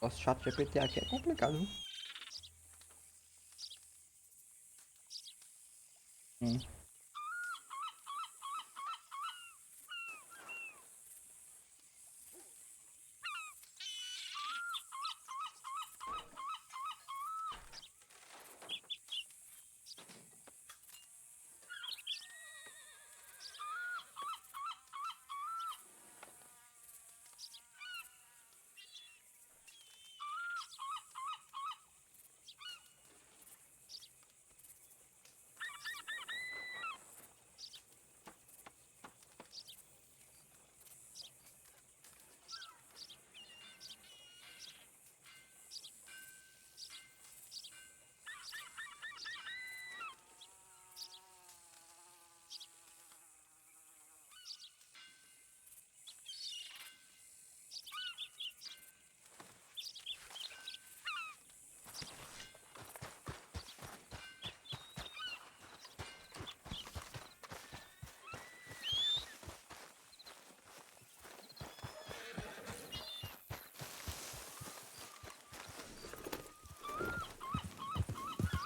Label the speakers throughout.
Speaker 1: Nosso chat GPT aqui é complicado, viu? Hum.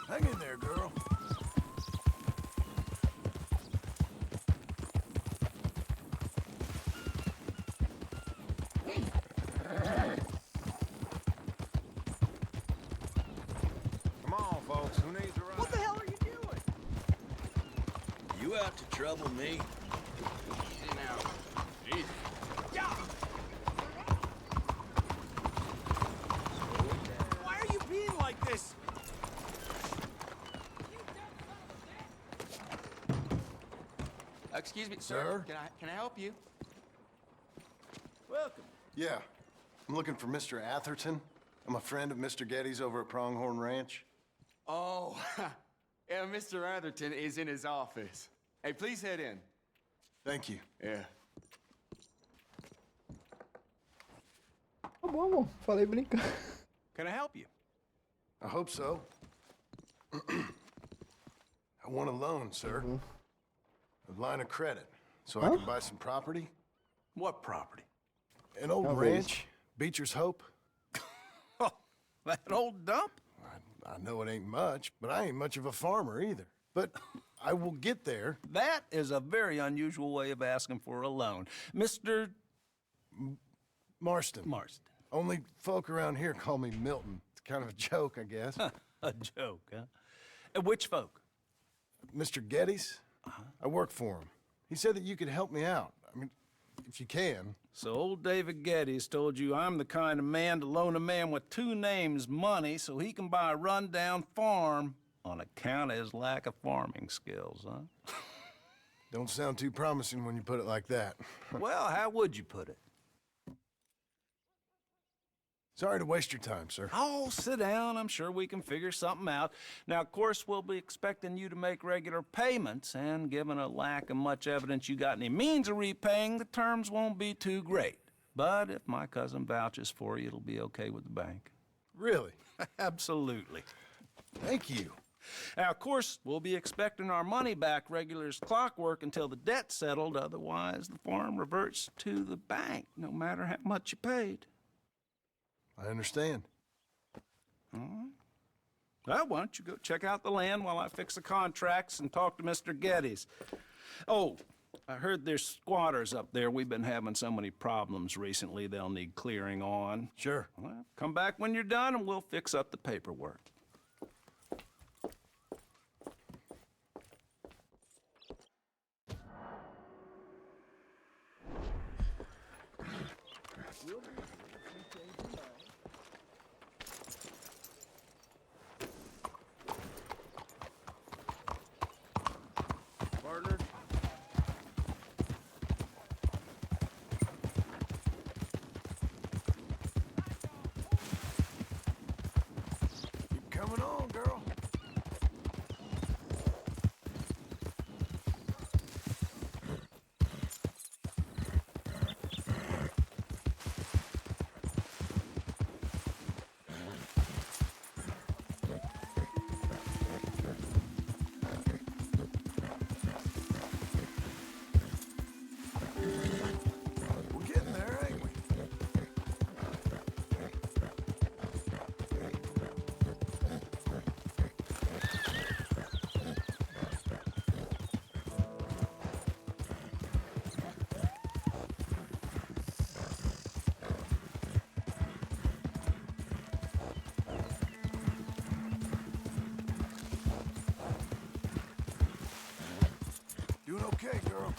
Speaker 2: Hang in there, girl.
Speaker 3: Come on, folks. Who needs a ride?
Speaker 4: What the hell are you doing?
Speaker 5: You out to trouble me?
Speaker 4: Easy now. Easy. Yeah! Why are you being like this? Excuse me, sir.
Speaker 2: Sir?
Speaker 4: Can I help you?
Speaker 2: Welcome. Yeah. I'm looking for Mr. Atherton. I'm a friend of Mr. Getty's over at Pronghorn Ranch.
Speaker 4: Oh, yeah, Mr. Atherton is in his office. Hey, please head in.
Speaker 2: Thank you.
Speaker 4: Yeah.
Speaker 1: Tá bom, amor. Falei brincando.
Speaker 4: Can I help you?
Speaker 2: I hope so. I want a loan, sir. A line of credit, so I can buy some property.
Speaker 4: What property?
Speaker 2: An old
Speaker 1: Talvez.
Speaker 2: ranch, Beecher's Hope.
Speaker 4: Oh, that old dump?
Speaker 2: I know it ain't much, but I ain't much of a farmer either. But I will get there.
Speaker 6: That is a very unusual way of asking for a loan. Mr.
Speaker 2: Marston.
Speaker 6: Marston.
Speaker 2: Only folk around here call me Milton. It's kind of a joke, I guess.
Speaker 6: A joke, huh? Which folk?
Speaker 2: Mr. Getty's? I work for him. He said that you could help me out. I mean, if you can.
Speaker 6: So old David Geddes told you I'm the kind of man to loan a man with two names money so he can buy a rundown farm on account of his lack of farming skills, huh?
Speaker 2: Don't sound too promising when you put it like that.
Speaker 6: Well, how would you put it?
Speaker 2: Sorry to waste your time, sir.
Speaker 6: Oh, sit down. I'm sure we can figure something out. Now, of course, we'll be expecting you to make regular payments, and given a lack of much evidence you got any means of repaying, the terms won't be too great. But if my cousin vouches for you, it'll be okay with the bank.
Speaker 2: Really?
Speaker 6: Absolutely.
Speaker 2: Thank you.
Speaker 6: Now, of course, we'll be expecting our money back regular as clockwork until the debt's settled. Otherwise, the farm reverts to the bank, no matter how much you paid.
Speaker 2: I understand.
Speaker 6: All right. Well, why don't you go check out the land while I fix the contracts and talk to Mr. Geddes. Oh, I heard there's squatters up there. We've been having so many problems recently, they'll need clearing on.
Speaker 2: Sure.
Speaker 6: Well, come back when you're done and we'll fix up the paperwork.
Speaker 4: Partner?
Speaker 2: Keep coming on, girl. okay, girl.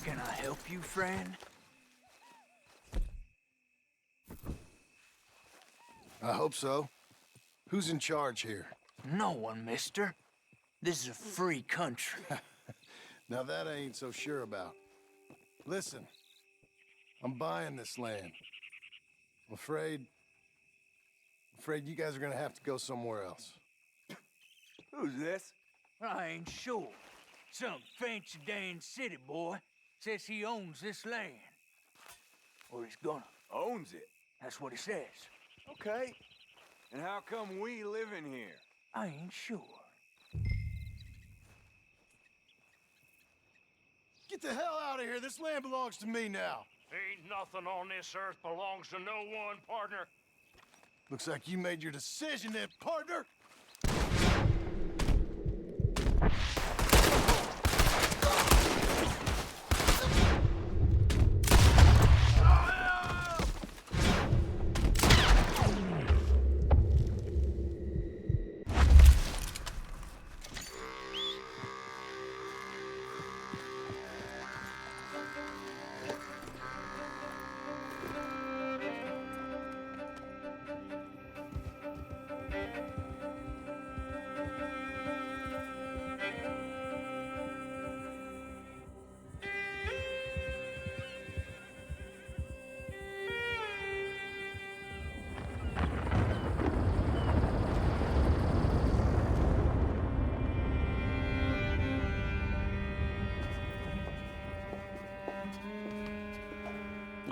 Speaker 7: Can I help you, friend?
Speaker 2: I hope so. Who's in charge here?
Speaker 7: No one, mister. This is a free country.
Speaker 2: Now that I ain't so sure about. Listen, I'm buying this land. I'm afraid you guys are gonna have to go somewhere else.
Speaker 4: Who's this?
Speaker 7: I ain't sure. Some fancy Dan city boy says he owns this land. Or he's gonna.
Speaker 4: Owns it.
Speaker 7: That's what he says.
Speaker 4: Okay. And how come we live in here?
Speaker 7: I ain't sure.
Speaker 2: Get the hell out of here. This land belongs to me now.
Speaker 8: Ain't nothing on this earth belongs to no one, partner.
Speaker 2: Looks like you made your decision then, partner.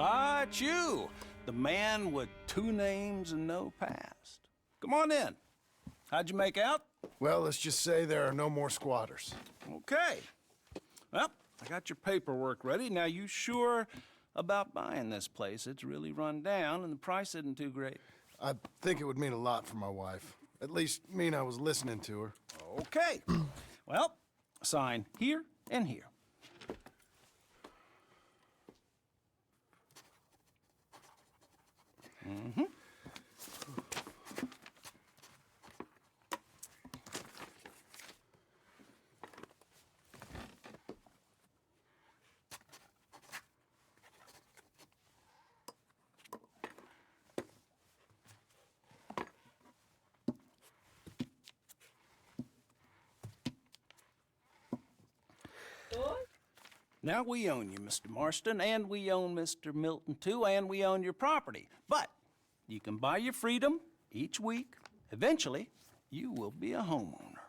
Speaker 6: Ah, it's you, the man with 2 names and no past. Come on in. How'd you make out?
Speaker 2: Well, let's just say there are no more squatters.
Speaker 6: Okay. Well, I got your paperwork ready. Now, you sure about buying this place? It's really run down, and the price isn't too great.
Speaker 2: I think it would mean a lot for my wife. At least mean I was listening to her.
Speaker 6: Okay. Well, sign here and here. Mm-hmm. Now we own you, Mr. Marston, and we own Mr. Milton, too, and we own your property. But you can buy your freedom each week. Eventually, you will be a homeowner.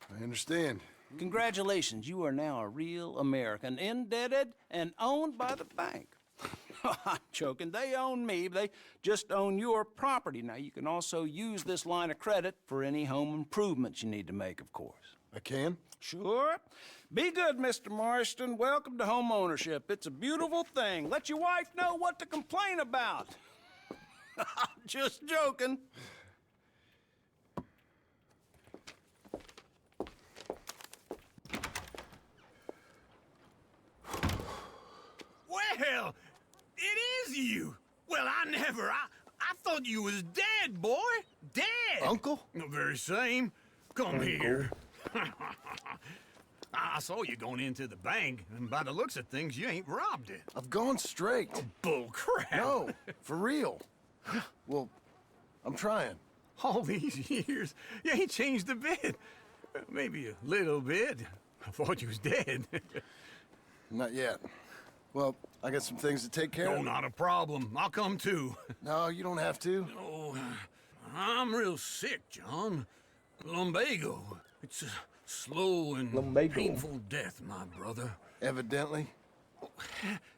Speaker 2: I understand.
Speaker 6: Congratulations, you are now a real American, indebted and owned by the bank. I'm joking, they own me, they just own your property. Now, you can also use this line of credit for any home improvements you need to make, of course.
Speaker 2: I can?
Speaker 6: Sure. Be good, Mr. Marston. Welcome to home ownership. It's a beautiful thing. Let your wife know what to complain about. Just joking.
Speaker 8: Well, it is you. Well, I thought you was dead, boy. Dead.
Speaker 2: Uncle?
Speaker 8: The very same. Come here. I saw you going into the bank, and by the looks of things, you ain't robbed it.
Speaker 2: I've gone straight.
Speaker 8: Bull crap.
Speaker 2: No, for real. Well, I'm trying.
Speaker 8: All these years, you ain't changed a bit. Maybe a little bit. I thought you was dead.
Speaker 2: Not yet. Well, I got some things to take care
Speaker 8: No,
Speaker 2: of.
Speaker 8: not a problem. I'll come too.
Speaker 2: No, you don't have to.
Speaker 8: Oh, I'm real sick, John. Lumbago. It's a slow and
Speaker 1: Lumbago.
Speaker 8: painful death, my brother.
Speaker 2: Evidently.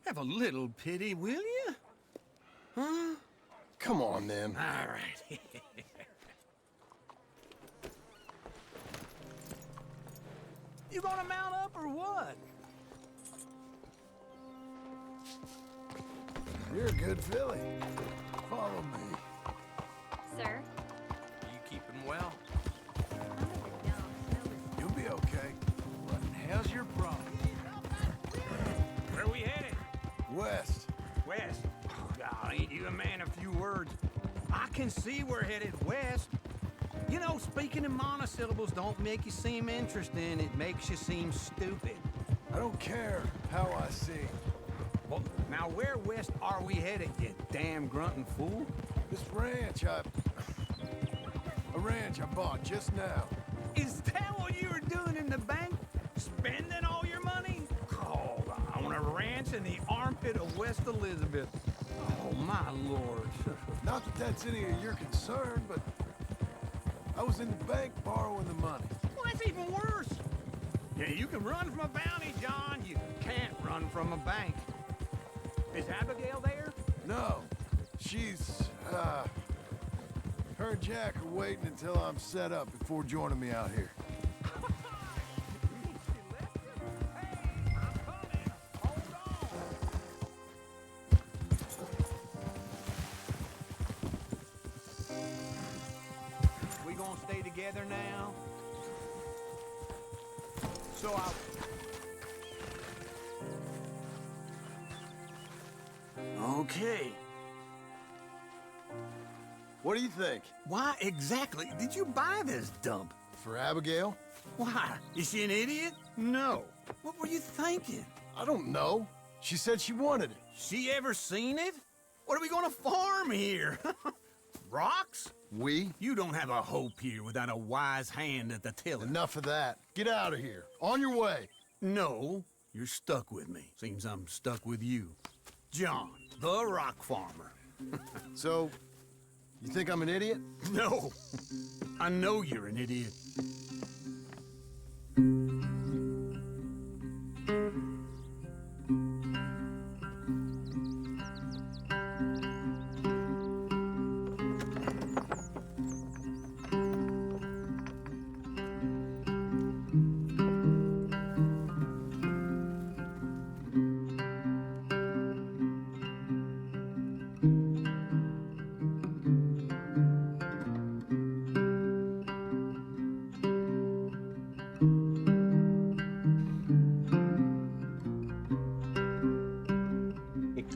Speaker 8: Have a little pity, will you? Huh?
Speaker 2: Come on, then.
Speaker 8: All right. You gonna mount up or what?
Speaker 2: You're a good filly. Follow me.
Speaker 9: Sir?
Speaker 5: You keeping well?
Speaker 2: You'll be okay.
Speaker 8: What the hell's your problem? Where we headed? words. I can see we're headed west. You know, speaking in monosyllables don't make you seem interesting. It makes you seem stupid.
Speaker 2: I don't care how I sing.
Speaker 8: Well, now where west are we headed, you damn grunting fool?
Speaker 2: This ranch a ranch I bought just now.
Speaker 8: Is that what you were doing in the bank? Spending all your money? Oh, on a ranch in the armpit of West Elizabeth. Oh, my lord.
Speaker 2: Not that that's any of your concern, but I was in the bank borrowing the money.
Speaker 8: Well, that's even worse. Yeah, you can run from a bounty, John. You can't run from a bank. Is Abigail there?
Speaker 2: No, she's, her and Jack are waiting until I'm set up before joining me out here.
Speaker 8: We gonna stay together now? So Okay.
Speaker 2: What do you think?
Speaker 8: Why exactly did you buy this dump?
Speaker 2: For Abigail?
Speaker 8: Why? Is she an idiot? No. What were you thinking?
Speaker 2: I don't know. She said she wanted it.
Speaker 8: She ever seen it? What are we gonna farm here? Rocks?
Speaker 2: We?
Speaker 8: You don't have a hope here without a wise hand at the tiller.
Speaker 2: Enough of that. Get out of here. On your way.
Speaker 8: No, you're stuck with me. Seems I'm stuck with you. John, the rock farmer.
Speaker 2: So, you think I'm an idiot?
Speaker 8: No, I know you're an idiot.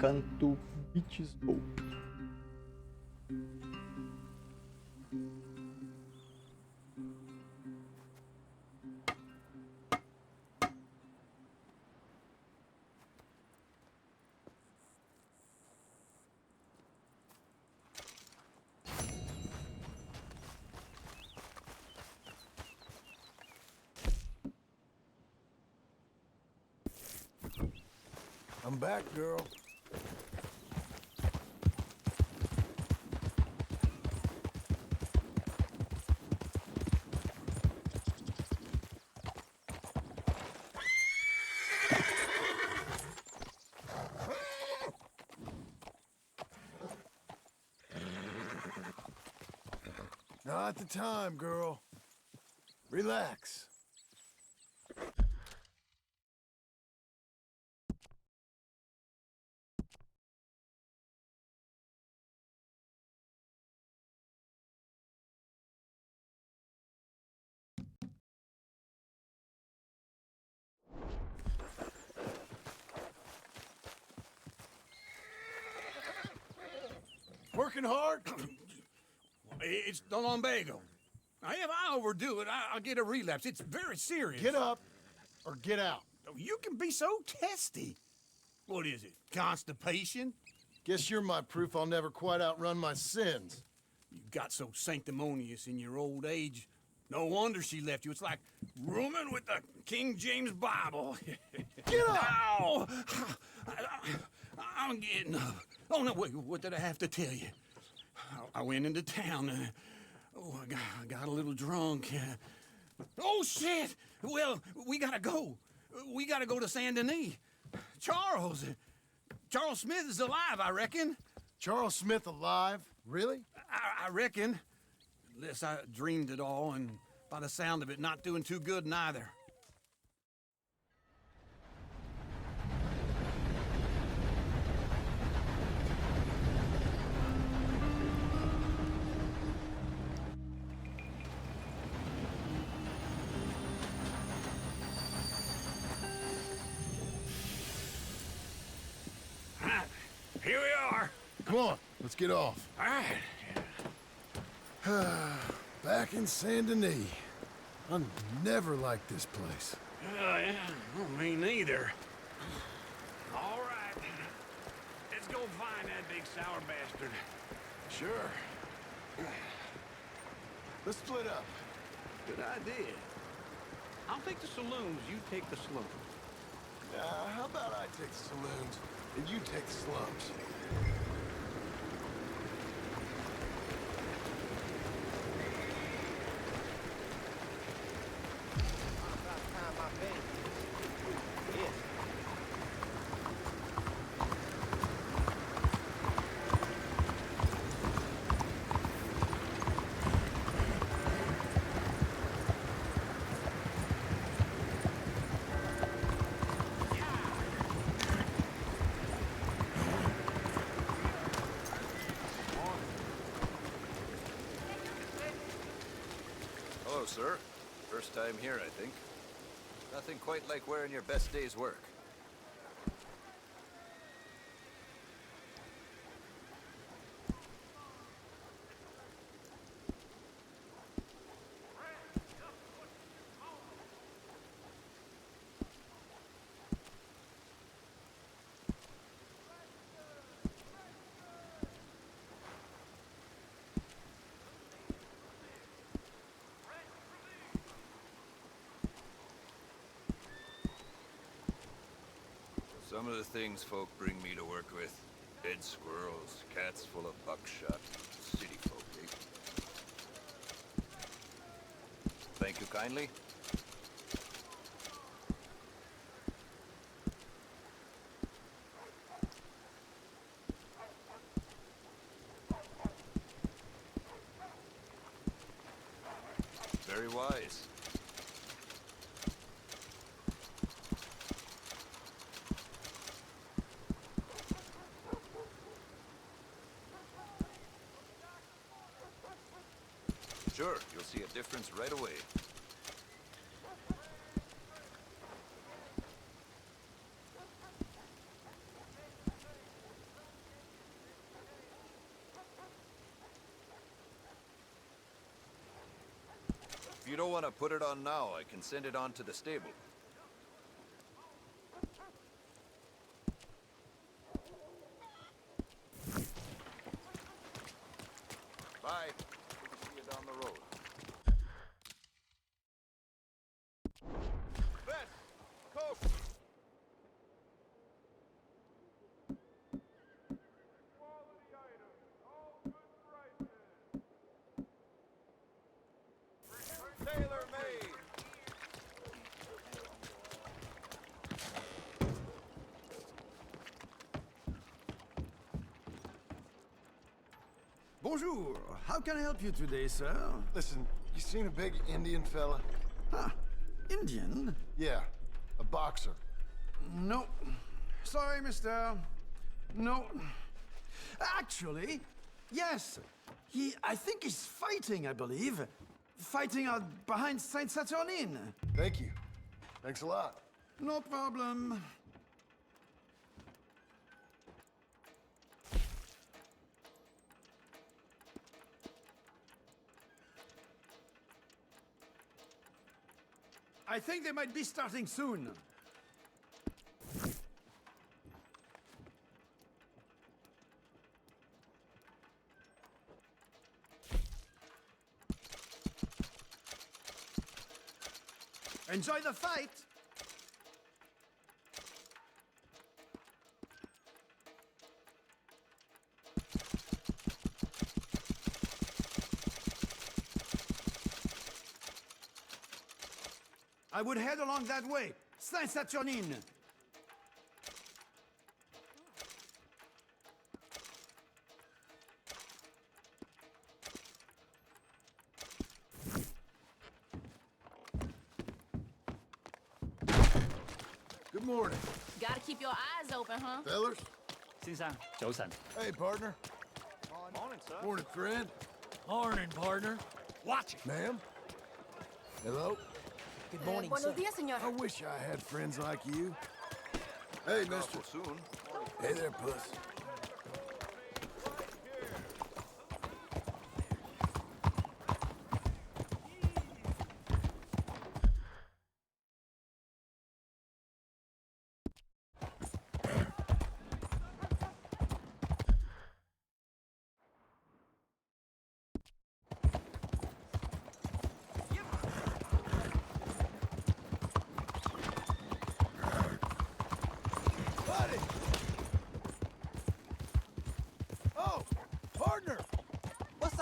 Speaker 1: Canto Beats Bowl.
Speaker 2: I'm back, girl. Not the time, girl. Relax. Working hard?
Speaker 8: It's the lumbago. Now, if I overdo it, I'll get a relapse. It's very serious.
Speaker 2: Get up or get out.
Speaker 8: You can be so testy. What is it, constipation?
Speaker 2: Guess you're my proof I'll never quite outrun my sins.
Speaker 8: You got so sanctimonious in your old age. No wonder she left you. It's like rooming with the King James Bible.
Speaker 2: Get up!
Speaker 8: Ow! I'm getting up. Oh, no, wait, what did I have to tell you? I went into town. I got a little drunk. Oh, shit! Well, we gotta go. We gotta go to Saint Denis. Charles Smith is alive, I reckon.
Speaker 2: Charles Smith alive? Really?
Speaker 8: I reckon. Unless I dreamed it all, and by the sound of it, not doing too good neither.
Speaker 2: Here we are. Come on, let's get off.
Speaker 8: All right.
Speaker 2: Back in Saint Denis. I never liked this place.
Speaker 8: Yeah, well, me neither. All right. Let's go find that big sour bastard.
Speaker 2: Sure. Let's split up.
Speaker 8: Good idea. I'll take the saloons, you take the slums.
Speaker 2: How about I take the saloons and you take the slums?
Speaker 9: Hello, sir. First time here, I think. Nothing quite like wearing your best day's work. Some of the things folk bring me to work with. Dead squirrels, cats full of buckshot, city folk, eh? Thank you kindly. Very wise. Sure, you'll see a difference right away. If you don't want to put it on now, I can send it on to the stable. Bye. See you down the road. Vest! Coat! Quality items, all good prices. Tailor made!
Speaker 10: Bonjour. How can I help you today, sir?
Speaker 2: Listen, you seen a big Indian fella?
Speaker 10: Huh. Indian?
Speaker 2: Yeah, a boxer.
Speaker 10: No. Sorry, mister. No. Actually, yes. I think he's fighting, I believe. Fighting out behind Saint Saturnine.
Speaker 2: Thank you. Thanks a lot.
Speaker 10: No problem. I think they might be starting soon. Enjoy the fight! I would head along that way. Saint Saturnine.
Speaker 2: Good morning.
Speaker 11: Gotta keep your eyes open, huh?
Speaker 2: Fellers?
Speaker 12: 先生，早晨。
Speaker 2: Hey, partner.
Speaker 3: Morning, sir.
Speaker 2: Morning, friend.
Speaker 8: Morning, partner. Watch it.
Speaker 2: Ma'am? Hello?
Speaker 12: Good morning,
Speaker 11: Buenos días, señor.
Speaker 2: I wish I had friends like you. Hey, mister.
Speaker 9: Soon.
Speaker 2: Hey there, puss.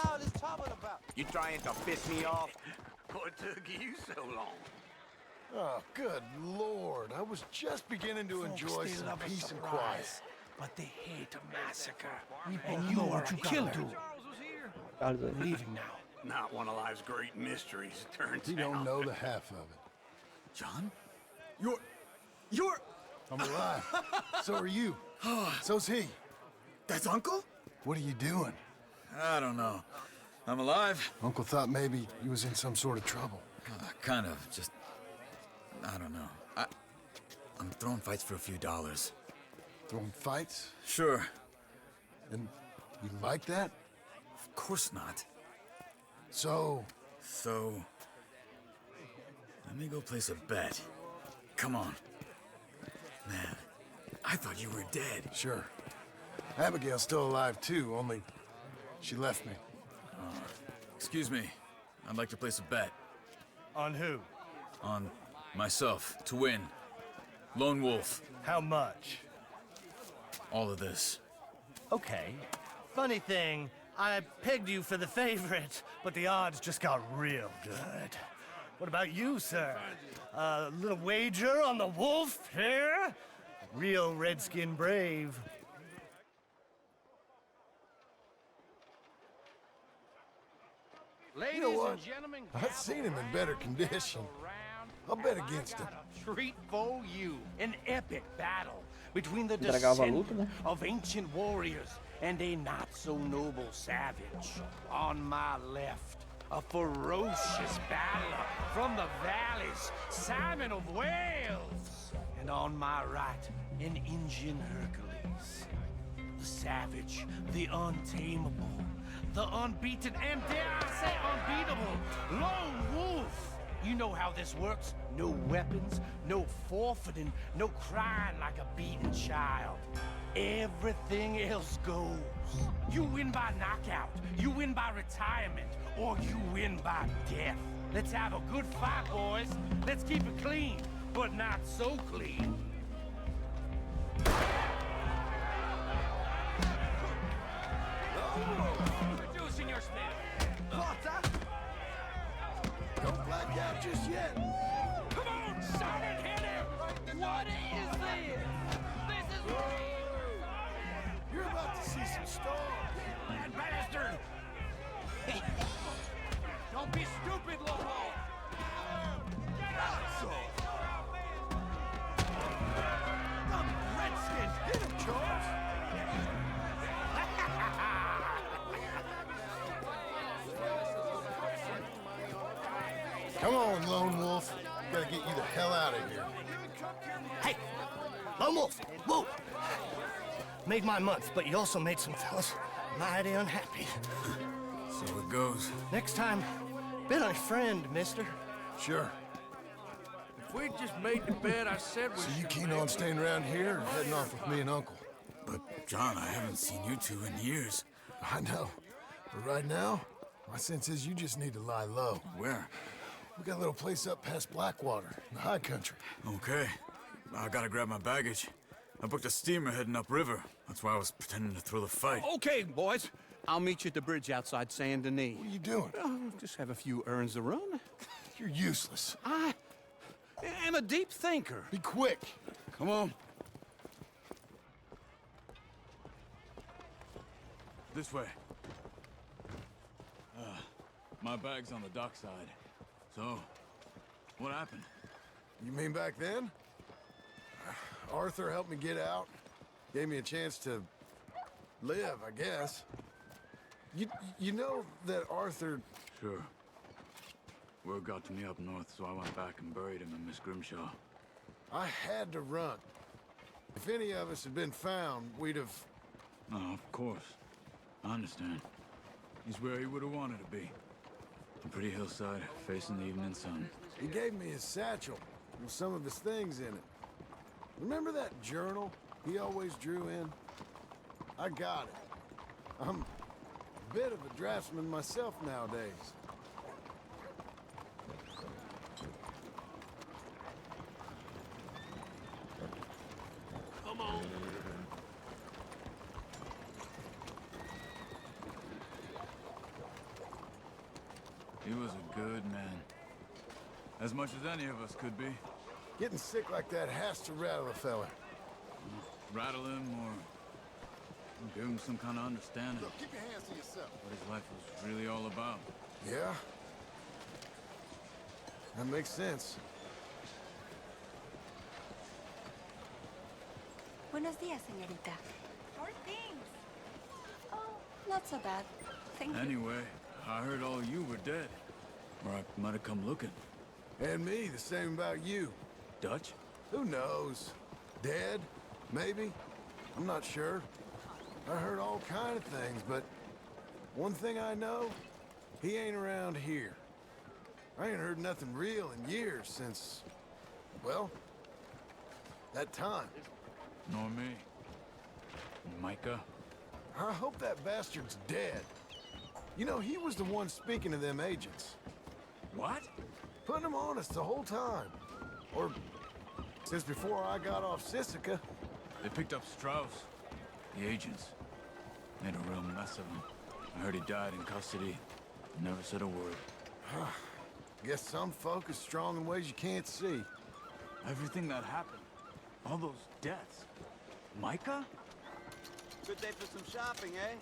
Speaker 3: all this trouble about?
Speaker 4: You trying to piss me off?
Speaker 7: What took you so long?
Speaker 2: Oh, good Lord. I was just beginning to enjoy some peace and quiet.
Speaker 7: But they hate a massacre. And you are a killer.
Speaker 1: Carlos aí.
Speaker 7: Leaving now. Not one of life's great mysteries, it turns
Speaker 2: You
Speaker 7: out.
Speaker 2: don't know the half of it.
Speaker 8: John? You're...
Speaker 2: I'm alive. So are you. So's he.
Speaker 8: That's Uncle?
Speaker 2: What are you doing?
Speaker 5: I don't know. I'm alive.
Speaker 2: Uncle thought maybe he was in some sort of trouble.
Speaker 5: Kind of. Just... I don't know. I'm throwing fights for a few dollars.
Speaker 2: Throwing fights?
Speaker 5: Sure.
Speaker 2: And you like that?
Speaker 5: Of course not.
Speaker 2: So,
Speaker 5: let me go place a bet. Come on. Man, I thought you were dead.
Speaker 2: sure. Abigail's still alive too, only she left me.
Speaker 5: Excuse me. I'd like to place a bet.
Speaker 3: On who?
Speaker 5: On myself, to win. Lone Wolf.
Speaker 3: How much?
Speaker 5: All of this.
Speaker 3: Okay. Funny thing, I pegged you for the favorite, but the odds just got real good. What about you, sir? A little wager on the wolf here? Real redskin brave.
Speaker 2: You know what? I've seen him in better condition. I'll bet against him.
Speaker 7: Treat for you. An epic battle between the
Speaker 1: Entregava a luta,
Speaker 7: descent
Speaker 1: né?
Speaker 7: of ancient warriors and a not-so-noble savage. On my left, a ferocious battler from the valleys, Simon of Wales. And on my right, an Indian Hercules. The savage, the untamable, the unbeaten, and dare I say unbeatable, Lone Wolf. You know how this works. No weapons, no forfeiting, no crying like a beaten child. Everything else goes. You win by knockout, you win by retirement, or you win by death. Let's have a good fight, boys. Let's keep it clean, but not so clean. Reducing your Smith.
Speaker 2: Don't black out just yet.
Speaker 7: Come on, Simon, hit him! What is this? This is
Speaker 2: You're about to see some stars.
Speaker 7: that bastard! Don't be stupid, Lobo! Get out!
Speaker 2: Redskins, hit him, Charles. Come on, Lone Wolf. Gotta get you the hell out of here.
Speaker 3: Hey, Lone Wolf, whoa! Made my month, but you also made some fellas mighty unhappy.
Speaker 5: So it goes.
Speaker 3: Next time, bet on a friend, mister.
Speaker 2: Sure.
Speaker 8: If we just made the bet I said we
Speaker 2: So you keen on staying around here or heading off with me and Uncle?
Speaker 5: But, John, I haven't seen you two in years.
Speaker 2: I know. But right now, my sense is you just need to lie low.
Speaker 5: Where?
Speaker 2: We got a little place up past Blackwater, in the high country.
Speaker 5: Okay. I gotta grab my baggage. I booked a steamer heading upriver. That's why I was pretending to throw the fight.
Speaker 8: Okay, boys. I'll meet you at the bridge outside Saint Denis.
Speaker 2: What are you doing?
Speaker 8: Just have a few errands to run.
Speaker 2: You're useless.
Speaker 8: I am a deep thinker.
Speaker 2: Be quick.
Speaker 5: Come on. This way. My bag's on the dockside. So, what happened?
Speaker 2: You mean back then? Arthur helped me get out. Gave me a chance to live, I guess. You know that Arthur...
Speaker 5: Sure. Word got to me up north, so I went back and buried him in Miss Grimshaw.
Speaker 2: I had to run. If any of us had been found, we'd have...
Speaker 5: Oh, of course. I understand. He's where he would have wanted to be. A pretty hillside, facing the evening sun.
Speaker 2: He gave me his satchel with some of his things in it. Remember that journal he always drew in? I got it. I'm a bit of a draftsman myself nowadays.
Speaker 7: Come on.
Speaker 5: He was a good man. As much as any of us could be.
Speaker 2: Getting sick like that has to rattle a fella.
Speaker 5: Rattle him or give him some kind of understanding.
Speaker 2: Look, keep your hands to yourself.
Speaker 5: What his life was really all about.
Speaker 2: Yeah? That makes sense.
Speaker 13: Buenos días, señorita. How are things? Oh, not so bad. Thank you.
Speaker 5: Anyway, I heard all you were dead. Or I might have come looking.
Speaker 2: And me, the same about you.
Speaker 5: Dutch?
Speaker 2: Who knows? Dead? Maybe? I'm not sure. I heard all kind of things, but one thing I know, he ain't around here. I ain't heard nothing real in years since, well, that time.
Speaker 5: Nor me. Micah?
Speaker 2: I hope that bastard's dead. You know, he was the one speaking to them agents.
Speaker 5: What?
Speaker 2: Putting them on us the whole time. Or since before I got off Siska.
Speaker 5: They picked up Strauss. The agents. Made a real mess of him. I heard he died in custody. Never said a word.
Speaker 2: Guess some folk is strong in ways you can't see.
Speaker 5: Everything that happened. All those deaths. Micah?
Speaker 14: Good day for some shopping, eh?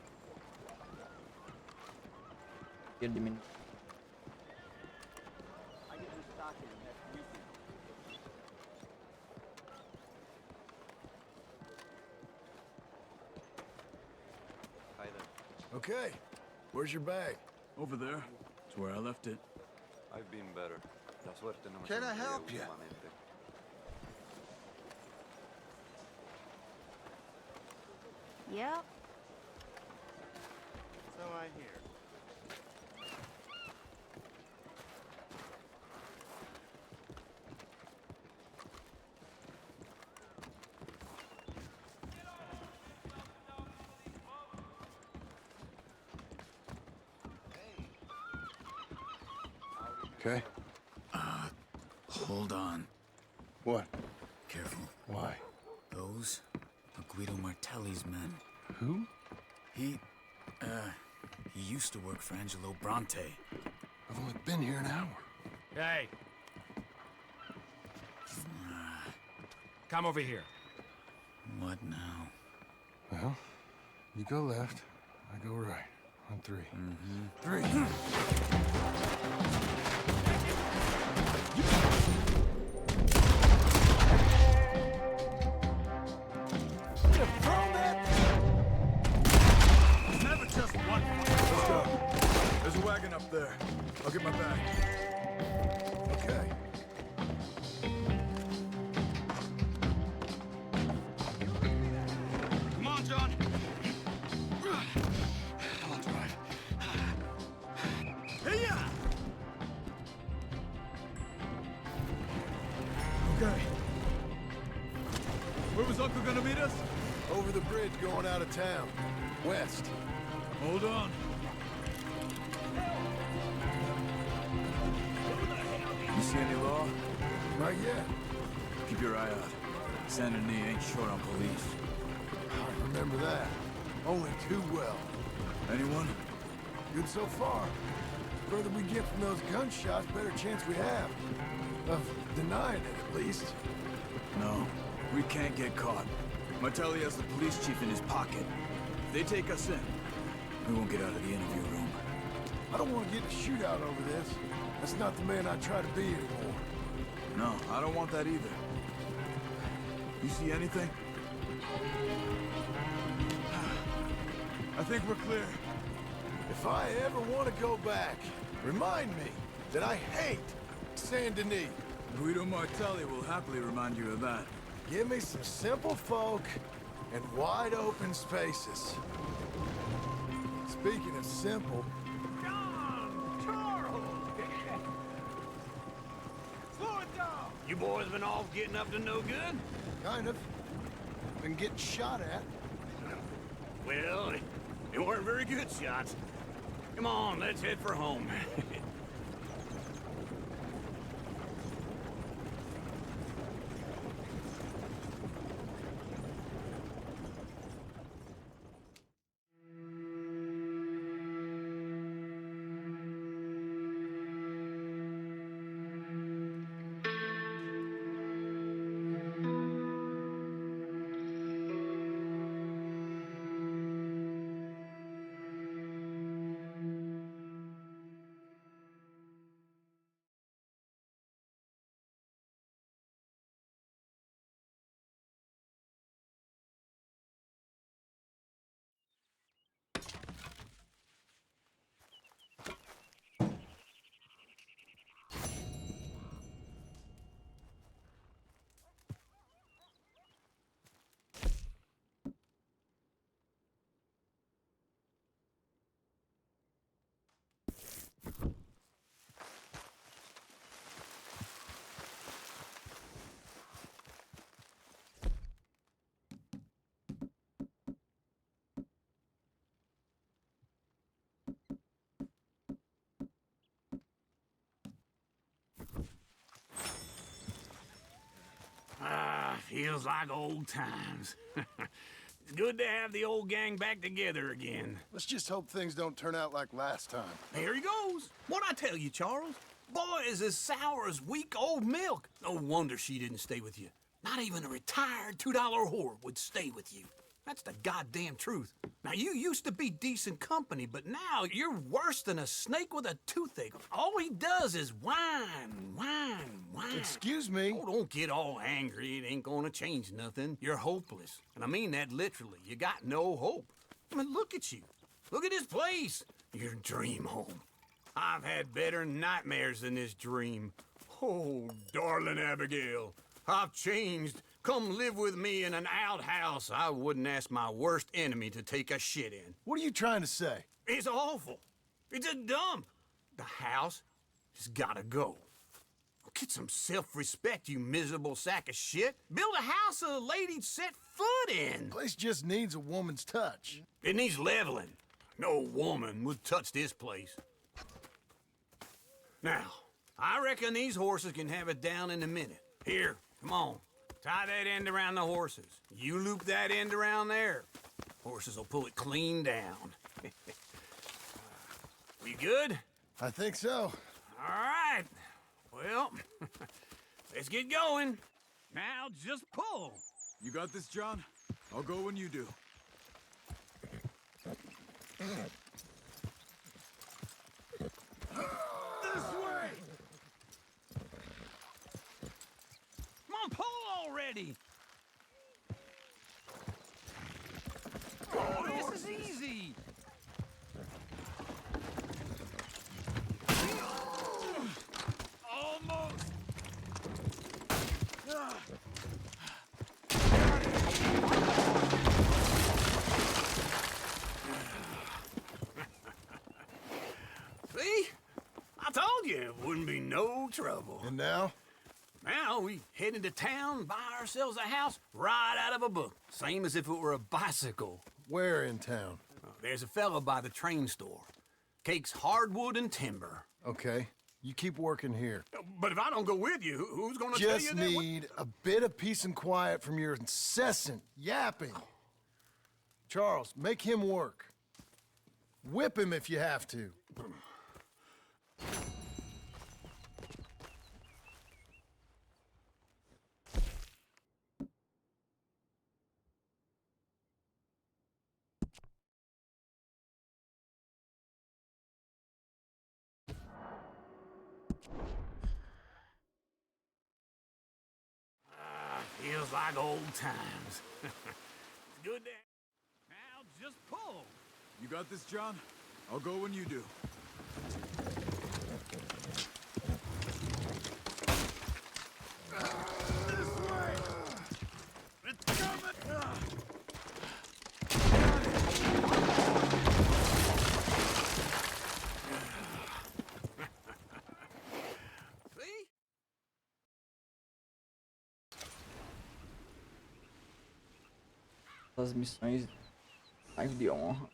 Speaker 1: Yun din.
Speaker 14: I get new stock in next weekend. Hi there.
Speaker 2: Okay. Where's your bag?
Speaker 5: Over there. It's where I left it.
Speaker 9: I've been better. La suerte no me
Speaker 2: Can I
Speaker 9: sonríe
Speaker 2: help you?
Speaker 9: últimamente.
Speaker 13: Yep.
Speaker 14: So I hear.
Speaker 2: Okay.
Speaker 5: Hold on.
Speaker 2: What?
Speaker 5: Careful.
Speaker 2: Why?
Speaker 5: Those are Guido Martelli's men.
Speaker 2: Who?
Speaker 5: He used to work for Angelo Bronte.
Speaker 2: I've only been here an hour.
Speaker 7: Hey. Come over here.
Speaker 5: What now?
Speaker 2: Well, you go left, I go right. On three. Three.
Speaker 5: Never just one. Let's go. There's a wagon up there. I'll get my bag.
Speaker 2: Okay.
Speaker 8: Come on, John. I'll drive. Hey-ya!
Speaker 5: Okay. Where was Uncle gonna meet us?
Speaker 2: Over the bridge going out of town. West.
Speaker 5: Hold on. You see any law?
Speaker 2: Not yet.
Speaker 5: Keep your eye out. Saint Denis ain't short on police.
Speaker 2: I remember that. Only too well.
Speaker 5: Anyone?
Speaker 2: Good so far. The further we get from those gunshots, better chance we have. Of denying it, at least.
Speaker 5: No. We can't get caught. Martelli has the police chief in his pocket. If they take us in, we won't get out of the interview room.
Speaker 2: I don't want to get in a shootout over this. That's not the man I try to be anymore.
Speaker 5: No, I don't want that either. You see anything? I think we're clear.
Speaker 2: If I ever want to go back, remind me that I hate Saint Denis.
Speaker 5: Guido Martelli will happily remind you of that.
Speaker 2: Give me some simple folk and wide open spaces. Speaking of simple...
Speaker 7: John! Charles! Slow it down!
Speaker 14: You boys been all getting up to no good?
Speaker 2: Kind of. Been getting shot at.
Speaker 14: Well, they weren't very good shots. Come on, let's head for home. Feels like old times. It's good to have the old gang back together again.
Speaker 2: Let's just hope things don't turn out like last time.
Speaker 8: Here he goes. What'd I tell you, Charles? Boy is as sour as week-old milk. No wonder she didn't stay with you. Not even a retired $2 whore would stay with you. That's the goddamn truth. Now, you used to be decent company, but now you're worse than a snake with a toothache. All he does is whine.
Speaker 2: Excuse me?
Speaker 8: Oh, don't get all angry. It ain't gonna change nothing. You're hopeless. And I mean that literally. You got no hope. I mean, look at you. Look at this place. Your dream home. I've had better nightmares than this dream. Oh, darling Abigail, I've changed. Come live with me in an outhouse I wouldn't ask my worst enemy to take a shit in.
Speaker 2: What are you trying to say?
Speaker 8: It's awful. It's a dump. The house has gotta go. Get some self-respect, you miserable sack of shit. Build a house a lady'd set foot in.
Speaker 2: Place just needs a woman's touch.
Speaker 8: It needs leveling. No woman would touch this place. Now, I reckon these horses can have it down in a minute. Here, come on. Tie that end around the horses. You loop that end around there. Horses will pull it clean down. We good?
Speaker 2: I think so.
Speaker 8: All right. Well, let's get going. Now just pull.
Speaker 5: You got this, John? I'll go when you do.
Speaker 8: This way! Come on, pull already! Oh, this is easy! Almost! See? I told you it wouldn't be no trouble.
Speaker 2: And now?
Speaker 8: Now we head into town, buy ourselves a house right out of a book. Same as if it were a bicycle.
Speaker 2: Where in town?
Speaker 8: There's a fella by the train store. Cakes hardwood and timber.
Speaker 2: Okay. You keep working here.
Speaker 8: But if I don't go with you, who's gonna tell you
Speaker 2: Just
Speaker 8: that?
Speaker 2: need a bit of peace and quiet from your incessant yapping. Charles, make him work. Whip him if you have to.
Speaker 8: Feels like old times. It's good to... Now just pull.
Speaker 5: You got this, John? I'll go when you do.
Speaker 10: This way! It's coming!
Speaker 8: See?
Speaker 1: As missões mais de honra.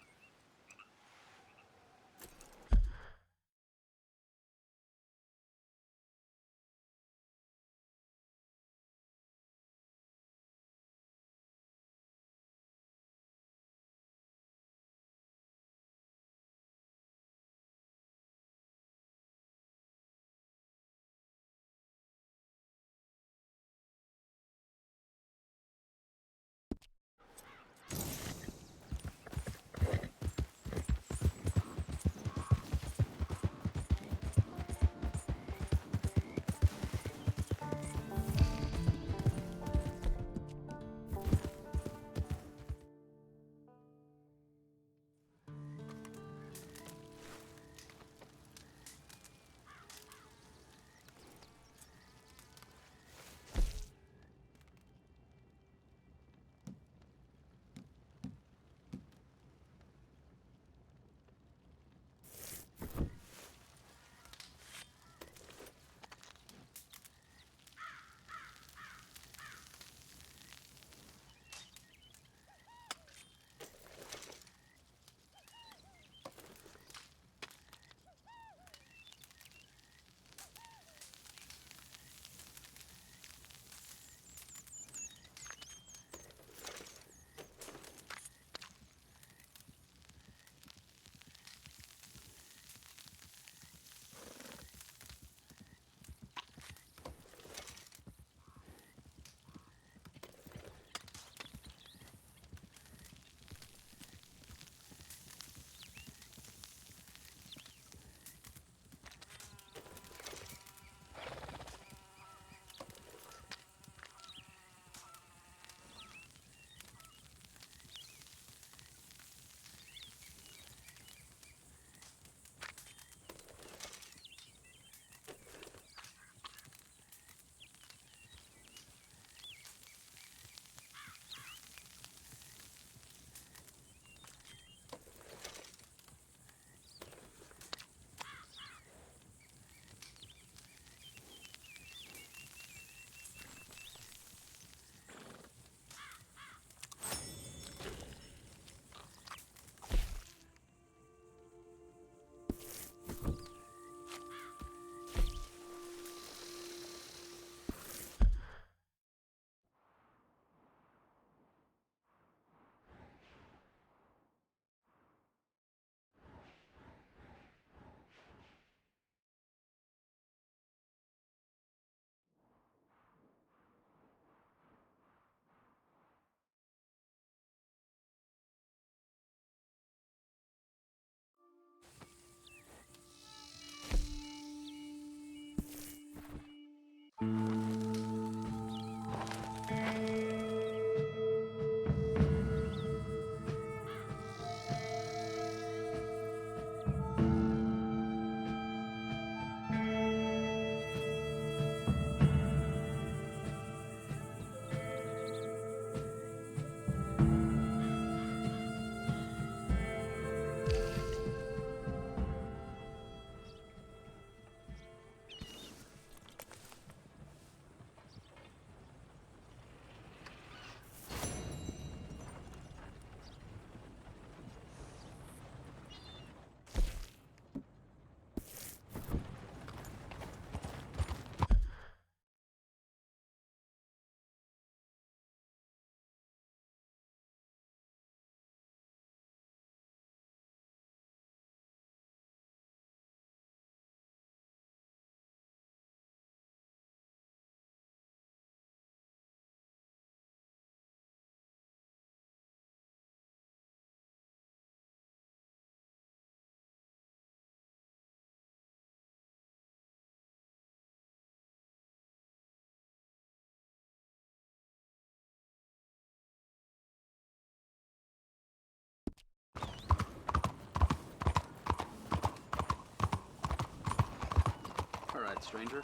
Speaker 15: that, stranger?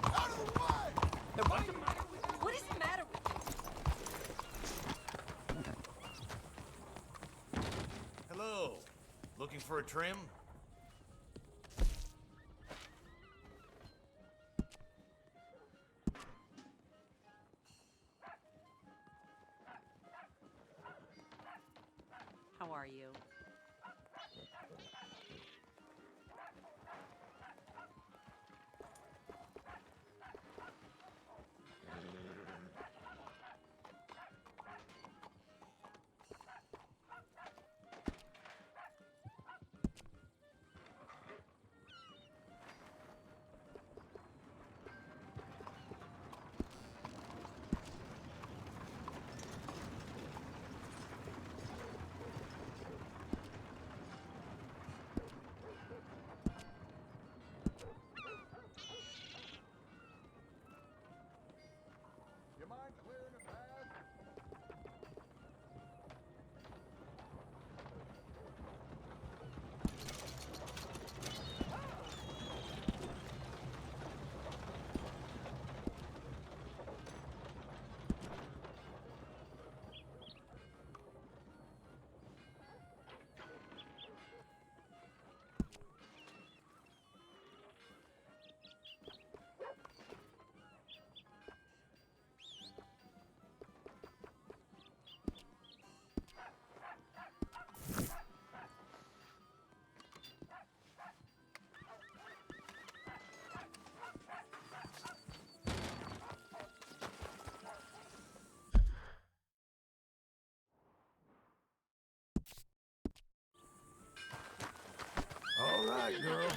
Speaker 2: Out of the way!
Speaker 13: What is the matter with you?
Speaker 16: Hello. Looking for a trim?
Speaker 17: How are you?
Speaker 2: You mind clearing the path? All right, girl.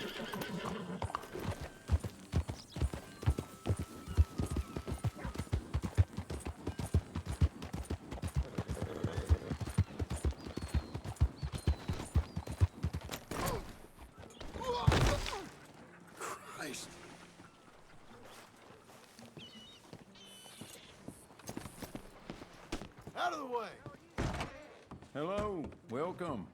Speaker 2: Christ. Out of the way!
Speaker 18: Hello, welcome.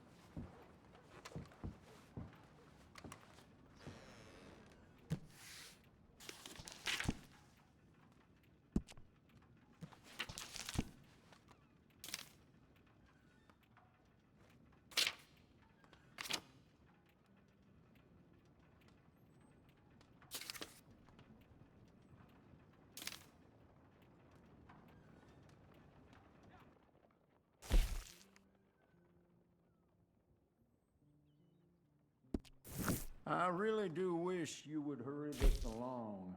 Speaker 18: I really do wish you would hurry this along.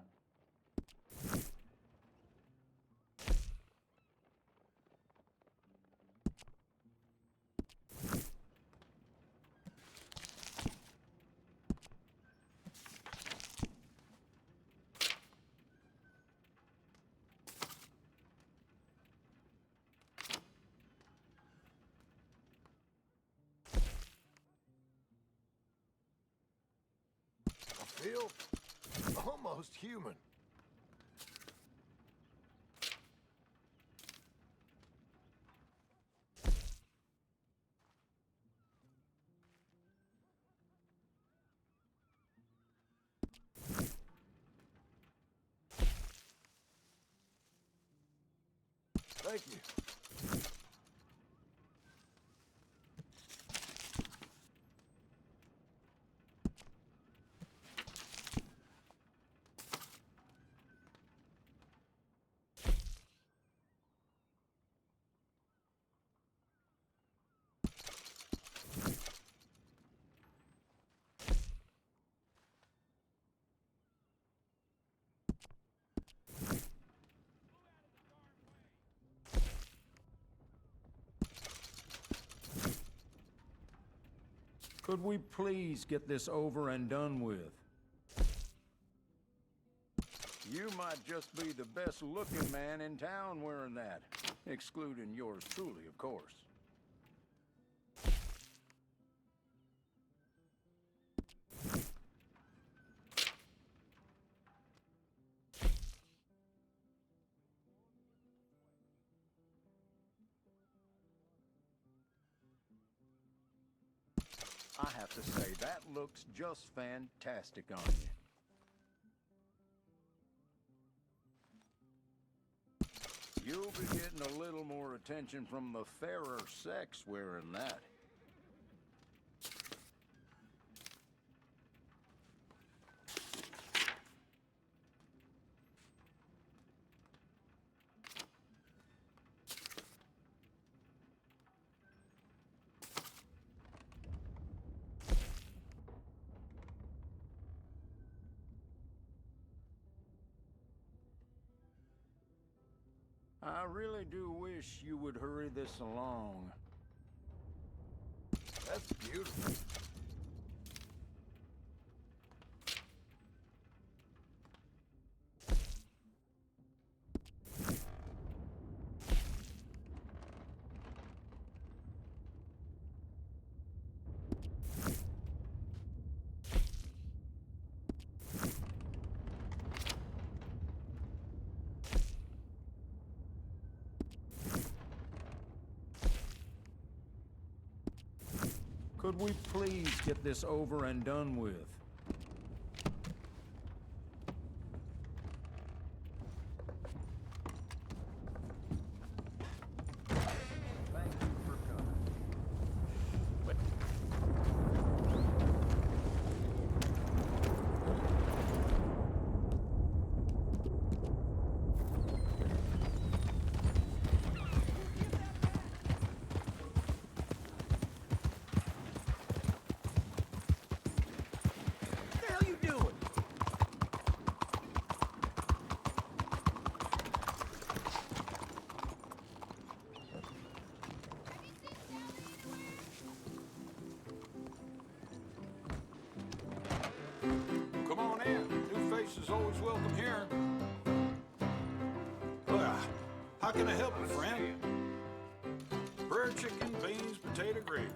Speaker 2: I feel almost human. Thank you.
Speaker 18: Could we please get this over and done with? You might just be the best-looking man in town wearing that. Excluding yours truly, of course. I have to say, that looks just fantastic on you. You'll be getting a little more attention from the fairer sex wearing that. I really do wish you would hurry this along.
Speaker 2: That's beautiful.
Speaker 18: Could we please get this over and done with? Thank you for coming.
Speaker 8: What the hell you doing?
Speaker 18: Come on in. New faces always welcome here.
Speaker 5: Well, how can I help you, friend? Bird chicken, beans, potato gravy.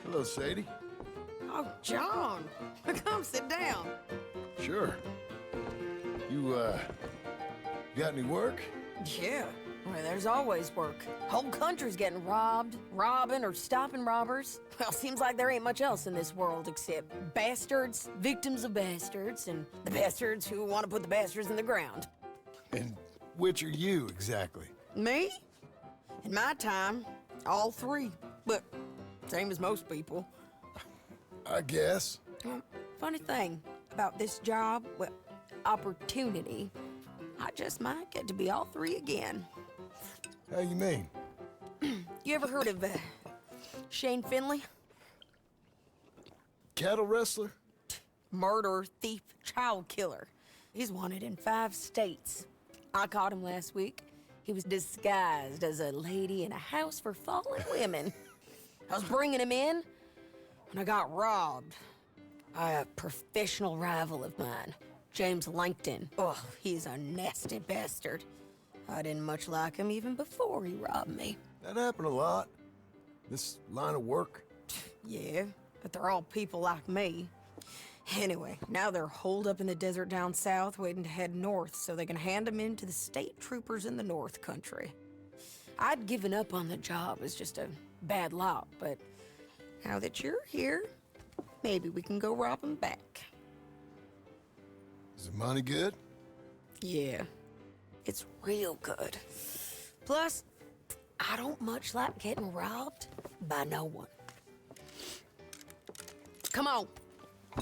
Speaker 2: Hello, Sadie.
Speaker 15: Oh, John, come sit down.
Speaker 2: Sure. You, got any work?
Speaker 15: Yeah, well, there's always work. Whole country's getting robbed, robbing, or stopping robbers. Well, seems like there ain't much else in this world except bastards, victims of bastards, and the bastards who want to put the bastards in the ground.
Speaker 2: And which are you, exactly?
Speaker 15: Me? In my time, all three. But same as most people.
Speaker 2: I guess.
Speaker 15: Well, funny thing about this job, well, opportunity, I just might get to be all three again.
Speaker 2: How you mean?
Speaker 15: You ever heard of Shane Finley?
Speaker 2: Cattle wrestler?
Speaker 15: Murderer, thief, child killer. He's wanted in 5 states. I caught him last week. He was disguised as a lady in a house for fallen women. I was bringing him in, and I got robbed by a professional rival of mine, James Langton. Oh, he's a nasty bastard. I didn't much like him even before he robbed me.
Speaker 2: That happened a lot. This line of work.
Speaker 15: Yeah, but they're all people like me. Anyway, now they're holed up in the desert down south, waiting to head north so they can hand them in to the state troopers in the north country. I'd given up on the job as just a bad lot, but now that you're here, maybe we can go rob them back.
Speaker 2: Is the money good?
Speaker 15: Yeah, it's real good. Plus, I don't much like getting robbed by no one. Come on.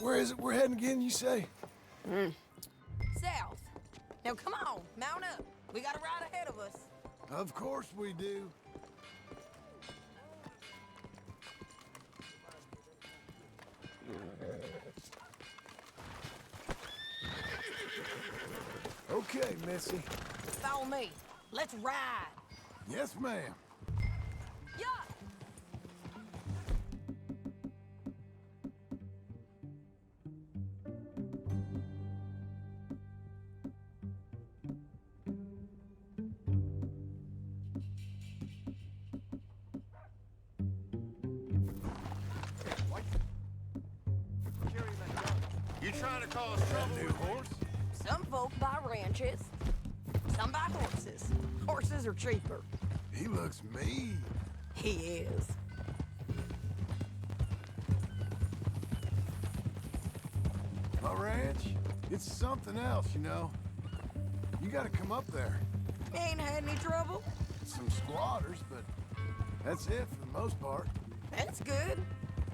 Speaker 2: Where is it we're heading again, you say?
Speaker 15: South. Now come on, mount up. We got a ride ahead of us.
Speaker 2: Of course we do. Okay, Missy.
Speaker 15: Follow me. Let's ride.
Speaker 2: Yes, ma'am.
Speaker 15: Yeah.
Speaker 10: trying to cause trouble?
Speaker 2: New horse?
Speaker 15: Some folk buy ranches, some buy horses. Horses are cheaper.
Speaker 2: He looks mean.
Speaker 15: He is.
Speaker 2: My ranch, it's something else, you know. You gotta come up there.
Speaker 15: Ain't had any trouble?
Speaker 2: Some squatters, but that's it for the most part.
Speaker 15: That's good.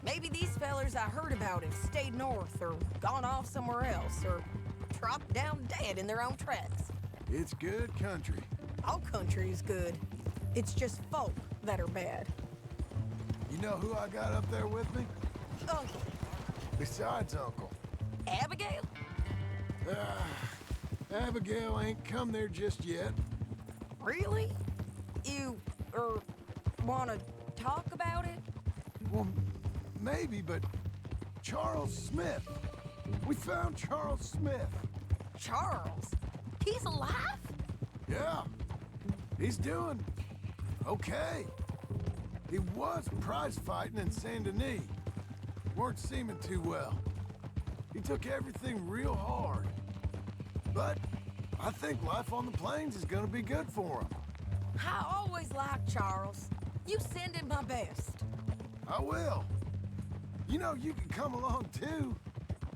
Speaker 15: Maybe these fellers I heard about have stayed north or gone off somewhere else or dropped down dead in their own tracks.
Speaker 2: It's good country.
Speaker 15: All country is good. It's just folk that are bad.
Speaker 2: You know who I got up there with me?
Speaker 15: Uncle.
Speaker 2: Besides Uncle.
Speaker 15: Abigail?
Speaker 2: Abigail ain't come there just yet.
Speaker 15: Really? You, wanna talk about it?
Speaker 2: Well, maybe, but Charles Smith. We found Charles Smith.
Speaker 15: Charles? He's alive?
Speaker 2: Yeah. He's doing okay. He was prize fighting in Saint Denis. Weren't seeming too well. He took everything real hard. But I think life on the plains is gonna be good for him.
Speaker 15: I always liked Charles. You send him my best.
Speaker 2: I will. You know, you can come along too.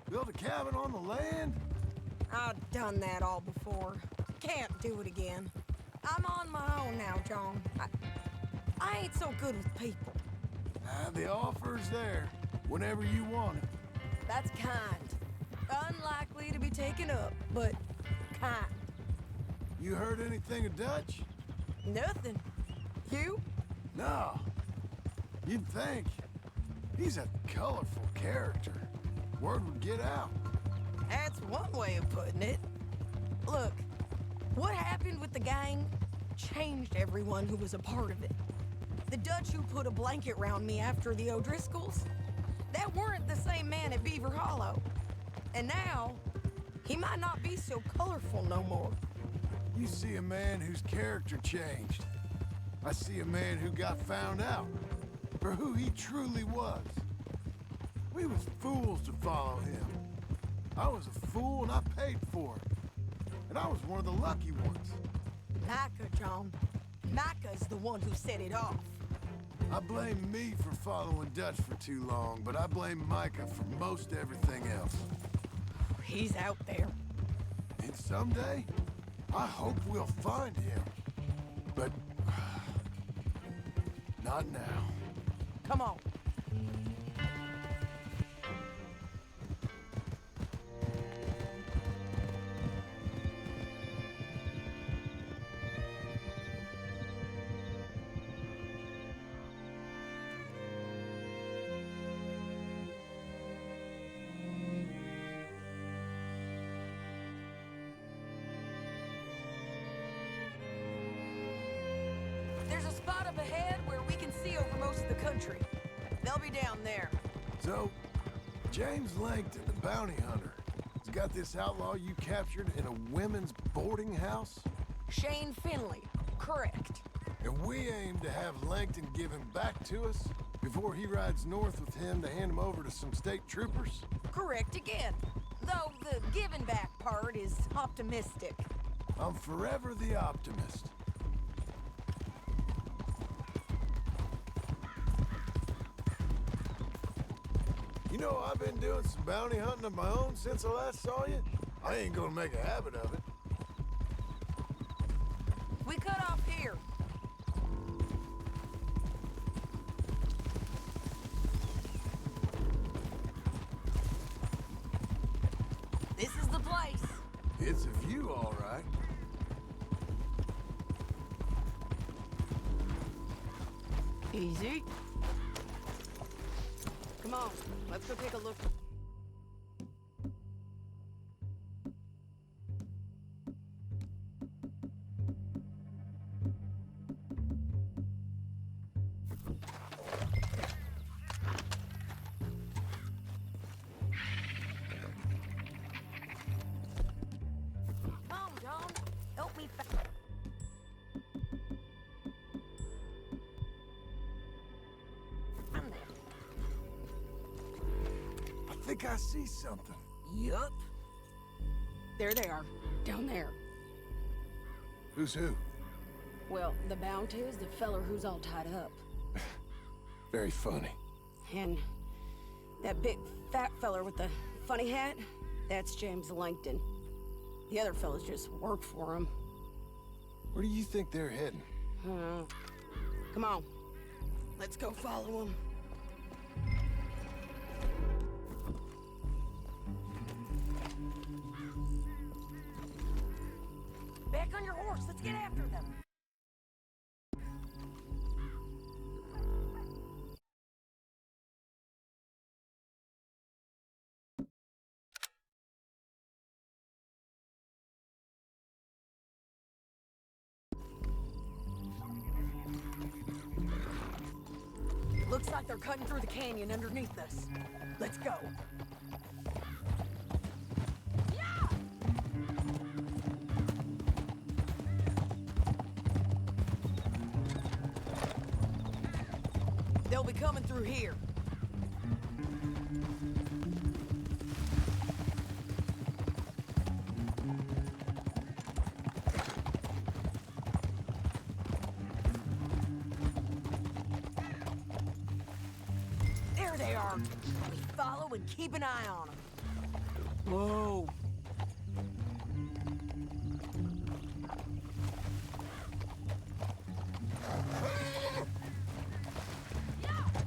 Speaker 2: Build a cabin on the land.
Speaker 15: I've done that all before. Can't do it again. I'm on my own now, John. I ain't so good with people.
Speaker 2: The offer's there whenever you want it.
Speaker 15: That's kind. Unlikely to be taken up, but kind.
Speaker 2: You heard anything of Dutch?
Speaker 15: Nothing. You?
Speaker 2: No. You'd think. He's a colorful character. Word would get out.
Speaker 15: That's one way of putting it. Look, what happened with the gang changed everyone who was a part of it. The Dutch who put a blanket round me after the O'Driscolls, that weren't the same man at Beaver Hollow. And now, he might not be so colorful no more.
Speaker 2: You see a man whose character changed. I see a man who got found out for who he truly was. We was fools to follow him. I was a fool and I paid for it. And I was one of the lucky ones.
Speaker 15: Micah, John. Micah's the one who set it off.
Speaker 2: I blame me for following Dutch for too long, but I blame Micah for most everything else.
Speaker 15: He's out there.
Speaker 2: And someday, I hope we'll find him. But not now.
Speaker 15: Come on. There's a spot up ahead where we can see over most of the country. They'll be down there.
Speaker 2: So, James Langton, the bounty hunter, has got this outlaw you captured in a women's boarding house?
Speaker 15: Shane Finley, correct.
Speaker 2: And we aim to have Langton give him back to us before he rides north with him to hand him over to some state troopers?
Speaker 15: Correct again. Though the giving back part is optimistic.
Speaker 2: I'm forever the optimist. You know, I've been doing some bounty hunting of my own since I last saw you. I ain't gonna make a habit of it.
Speaker 15: We cut off here. This is the place.
Speaker 2: It's a view, all right.
Speaker 15: Easy. Come on, let's go take a look. Come on, John. Help me.
Speaker 2: I think I see something.
Speaker 15: Yup. There they are, down there.
Speaker 2: Who's who?
Speaker 15: Well, the bounty is the feller who's all tied up.
Speaker 2: Very funny.
Speaker 15: And that big fat feller with the funny hat, that's James Langton. The other fellas just work for him.
Speaker 2: Where do you think they're heading?
Speaker 15: Come on. Let's go follow them. Back on your horse. Let's get after them. Looks like they're cutting through the canyon underneath us. Let's go. Yeah! They'll be coming through here. There they are. We follow and keep an eye on them. Whoa.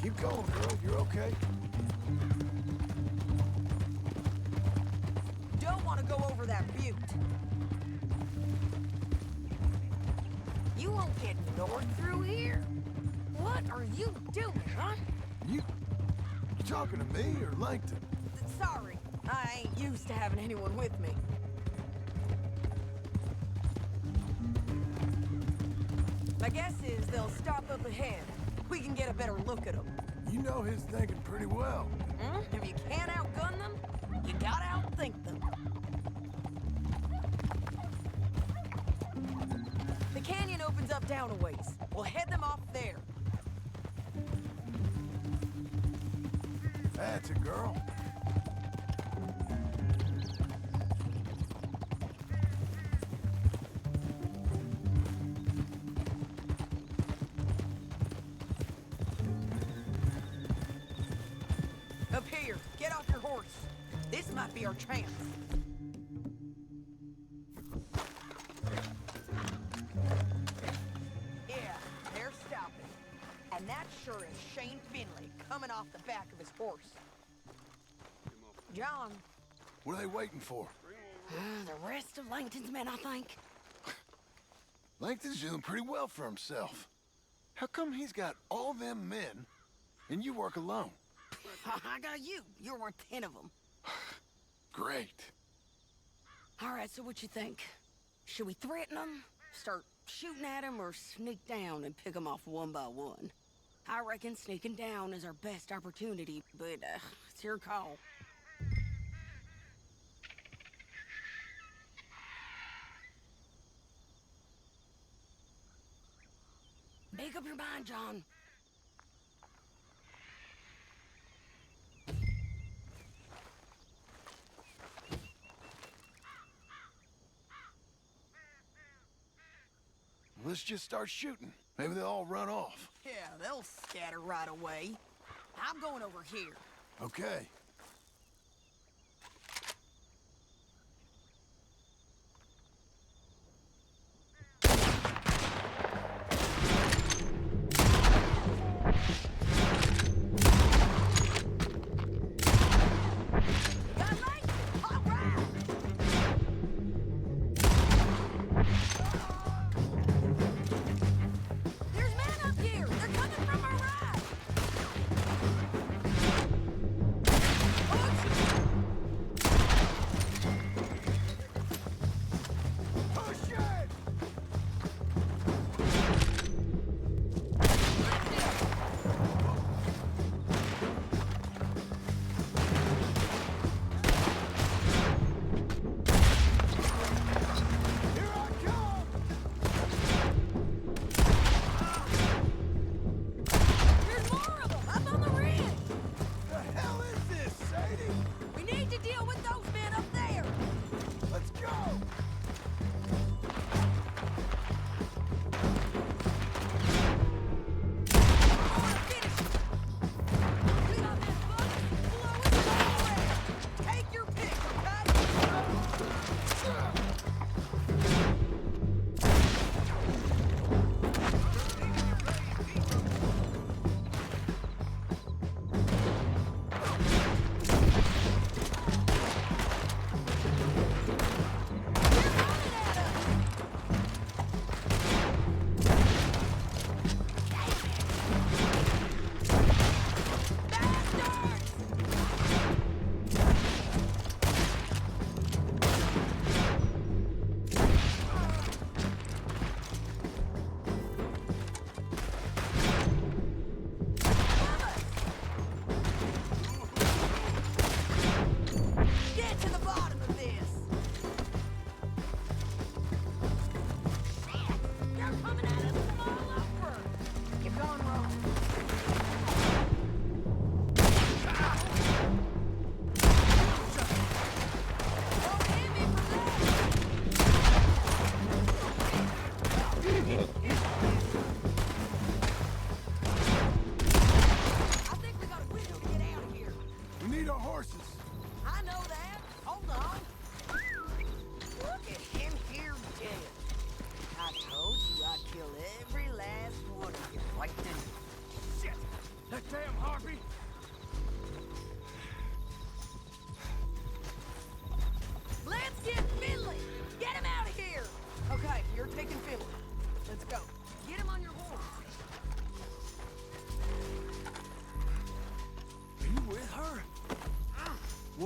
Speaker 2: Keep going, girl. You're okay.
Speaker 15: Don't want to go over that butte. You won't get north through here. What are you doing, huh?
Speaker 2: You talking to me or Langton?
Speaker 15: Sorry, I ain't used to having anyone with me. My guess is they'll stop up ahead. We can get a better look at them.
Speaker 2: You know his thinking pretty well.
Speaker 15: If you can't outgun them, you gotta outthink them. The canyon opens up down a ways. We'll head them off there.
Speaker 2: That's a girl.
Speaker 15: Up here, get off your horse. This might be our chance. Yeah, they're stopping. And that sure is Shane Finley coming off the back of his horse. John.
Speaker 2: What are they waiting for?
Speaker 15: The rest of Langton's men, I think.
Speaker 2: Langton's doing pretty well for himself. How come he's got all them men and you work alone?
Speaker 15: I got you. You're worth 10 of them.
Speaker 2: Great.
Speaker 15: All right, so what you think? Should we threaten them, start shooting at them, or sneak down and pick them off one by one? I reckon sneaking down is our best opportunity, but it's your call. Make up your mind, John.
Speaker 2: Let's just start shooting. Maybe they'll all run off.
Speaker 15: Yeah, they'll scatter right away. I'm going over here.
Speaker 2: Okay.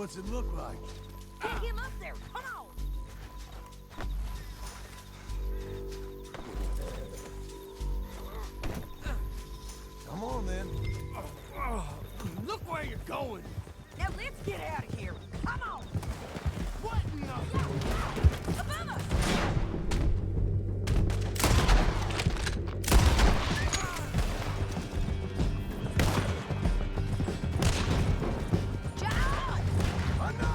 Speaker 2: What's it look like?
Speaker 15: Get him up there! Come on!
Speaker 2: Come on, then.
Speaker 3: Look where you're going!
Speaker 15: Now let's get out of here! Come on!
Speaker 3: What in the...
Speaker 15: Above us! John!
Speaker 2: Oh, no!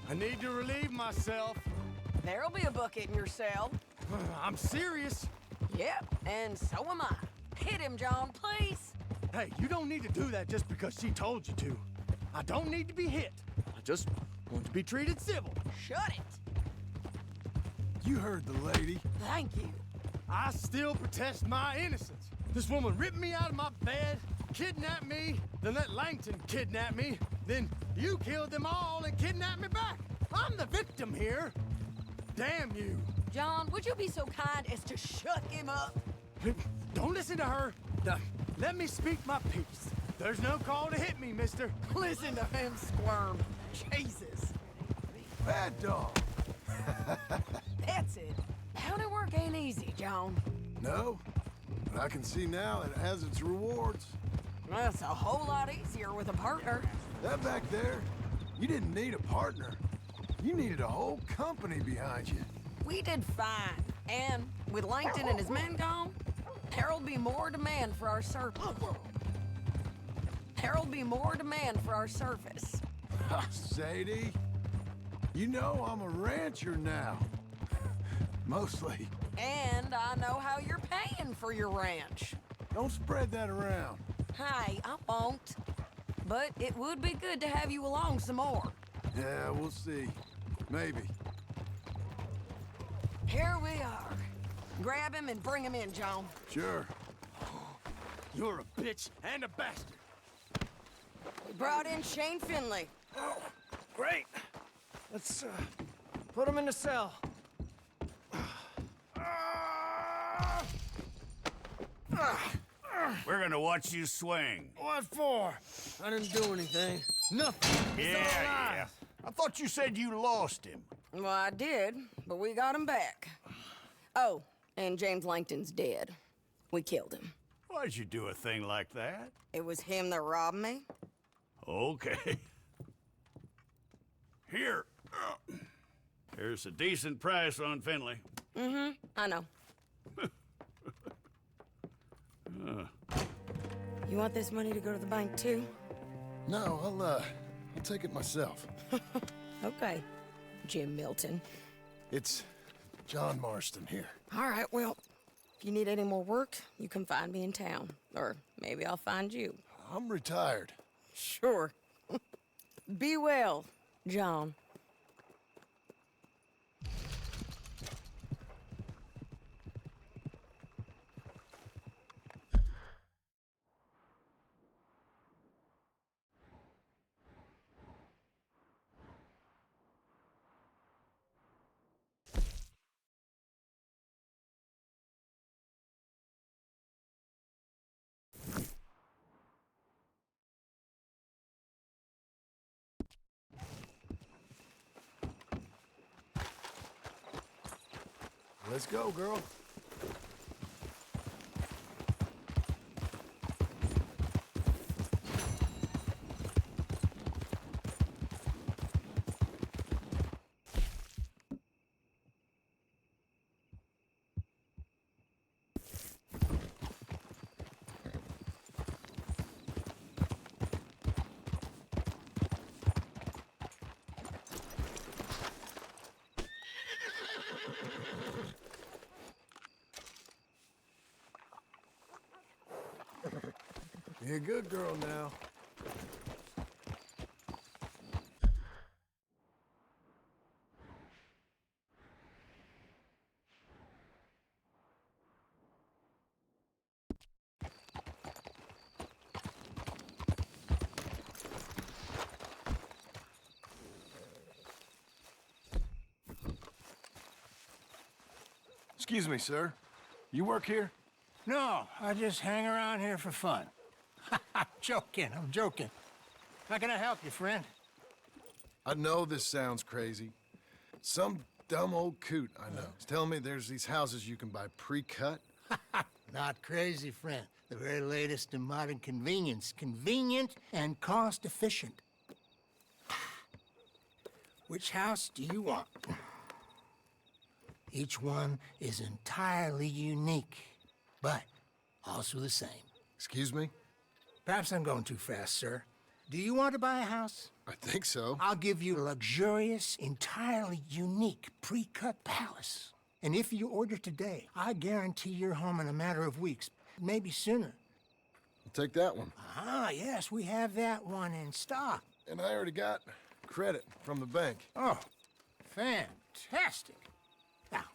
Speaker 3: I need to relieve myself.
Speaker 15: There'll be a bucket in your cell.
Speaker 3: I'm serious.
Speaker 15: Yep, and so am I. Hit him, John, please.
Speaker 3: Hey, you don't need to do that just because she told you to. I don't need to be hit. I just want to be treated civil.
Speaker 15: Shut it.
Speaker 2: You heard the lady.
Speaker 15: Thank you.
Speaker 3: I still protest my innocence. This woman ripped me out of my bed, kidnapped me, then let Langton kidnap me, then you killed them all and kidnapped me back. I'm the victim here. Damn you.
Speaker 15: John, would you be so kind as to shut him up?
Speaker 3: Don't listen to her. Let me speak my piece. There's no call to hit me, mister.
Speaker 15: Listen to him squirm. Jesus.
Speaker 2: Bad dog.
Speaker 15: That's it. County work ain't easy, John.
Speaker 2: No, but I can see now it has its rewards.
Speaker 15: That's a whole lot easier with a partner.
Speaker 2: That back there, you didn't need a partner. You needed a whole company behind you.
Speaker 15: We did fine. And with Langton and his men gone, there'll be more demand for our surface. There'll be more demand for our surface.
Speaker 2: Sadie, you know I'm a rancher now. Mostly.
Speaker 15: And I know how you're paying for your ranch.
Speaker 2: Don't spread that around.
Speaker 15: Hey, I won't. But it would be good to have you along some more.
Speaker 2: Yeah, we'll see. Maybe.
Speaker 15: Here we are. Grab him and bring him in, John.
Speaker 2: Sure.
Speaker 3: You're a bitch and a bastard.
Speaker 15: We brought in Shane Finley.
Speaker 3: Oh, great. Let's put him in the cell.
Speaker 14: We're gonna watch you swing.
Speaker 3: What for? I didn't do anything. Nothing. He's
Speaker 14: Yeah. I thought you said you lost him.
Speaker 15: Well, I did, but we got him back. Oh, and James Langton's dead. We killed him.
Speaker 14: Why'd you do a thing like that?
Speaker 15: It was him that robbed me.
Speaker 14: Okay. Here. Here's a decent price on Finley.
Speaker 15: Mm-hmm, I know. You want this money to go to the bank, too?
Speaker 2: No, I'll take it myself.
Speaker 15: Okay, Jim Milton.
Speaker 2: It's John Marston here.
Speaker 15: All right, well, if you need any more work, you can find me in town. Or maybe I'll find you.
Speaker 2: I'm retired.
Speaker 15: Sure. Be well, John.
Speaker 2: Let's go, girl. You're a good girl now. Excuse me, sir. You work here?
Speaker 17: No, I just hang around here for fun. I'm joking. How can I help you, friend?
Speaker 2: I know this sounds crazy. Some dumb old coot I know is telling me there's these houses you can buy pre-cut.
Speaker 17: Not crazy, friend. The very latest in modern convenience. Convenient and cost-efficient. Which house do you want? Each one is entirely unique, but also the same.
Speaker 2: Excuse me?
Speaker 17: Perhaps I'm going too fast, sir. Do you want to buy a house?
Speaker 2: I think so.
Speaker 17: I'll give you a luxurious, entirely unique pre-cut palace. And if you order today, I guarantee you're home in a matter of weeks, maybe sooner.
Speaker 2: I'll take that one.
Speaker 17: Ah, yes, we have that one in stock.
Speaker 2: And I already got credit from the bank.
Speaker 17: Oh, fantastic. Now,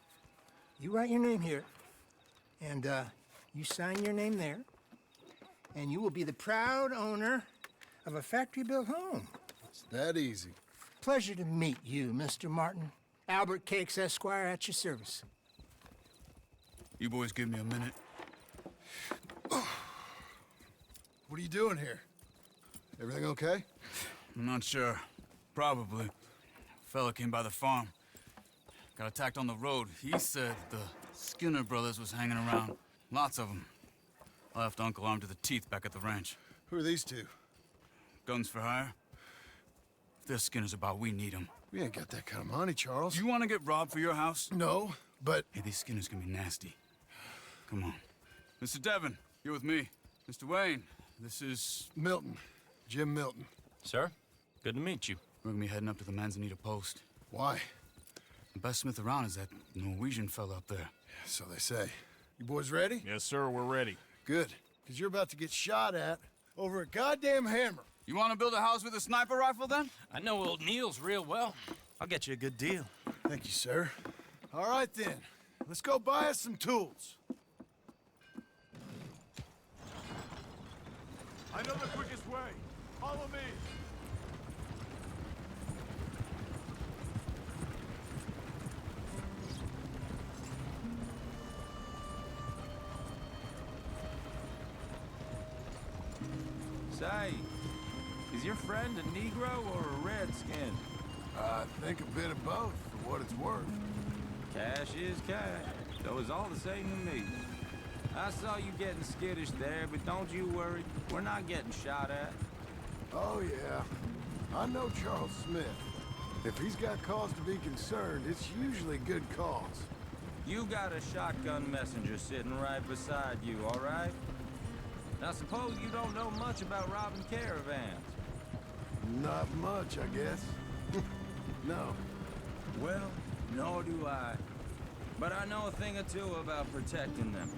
Speaker 17: you write your name here, and you sign your name there, and you will be the proud owner of a factory-built home.
Speaker 2: It's that easy.
Speaker 17: Pleasure to meet you, Mr. Martin. Albert Cakes, Esquire, at your service.
Speaker 5: You boys give me a minute.
Speaker 2: What are you doing here? Everything okay?
Speaker 5: I'm not sure. Probably. Fella came by the farm. Got attacked on the road. He said the Skinner brothers was hanging around. Lots of them. I left Uncle armed to the teeth back at the ranch.
Speaker 2: Who are these two?
Speaker 5: Guns for hire. If they're Skinner's about, we need them.
Speaker 2: We ain't got that kind of money, Charles.
Speaker 5: You want to get robbed for your house?
Speaker 2: No, but...
Speaker 5: Hey, these Skinners can be nasty. Come on. Mr. Devon, you're with me. Mr. Wayne, this is...
Speaker 2: Milton. Jim Milton.
Speaker 19: Sir, good to meet you.
Speaker 5: We're gonna be heading up to the Manzanita post.
Speaker 2: Why?
Speaker 5: The best smith around is that Norwegian fella up there.
Speaker 2: So they say. You boys ready?
Speaker 16: Yes, sir, we're ready.
Speaker 2: Good, because you're about to get shot at over a goddamn hammer.
Speaker 5: You want to build a house with a sniper rifle, then?
Speaker 19: I know old Neil's real well. I'll get you a good deal.
Speaker 2: Thank you, sir. All right, then. Let's go buy us some tools.
Speaker 10: I know the quickest way. Follow me.
Speaker 20: Say, is your friend a Negro or a Redskin?
Speaker 2: I think a bit of both, for what it's worth.
Speaker 20: Cash is cash, so it's all the same to me. I saw you getting skittish there, but don't you worry. We're not getting shot at.
Speaker 2: Oh, yeah. I know Charles Smith. If he's got cause to be concerned, it's usually good cause.
Speaker 20: You got a shotgun messenger sitting right beside you, all right? Now, suppose you don't know much about robbing caravans.
Speaker 2: Not much, I guess. No.
Speaker 20: Well, nor do I. But I know a thing or two about protecting them.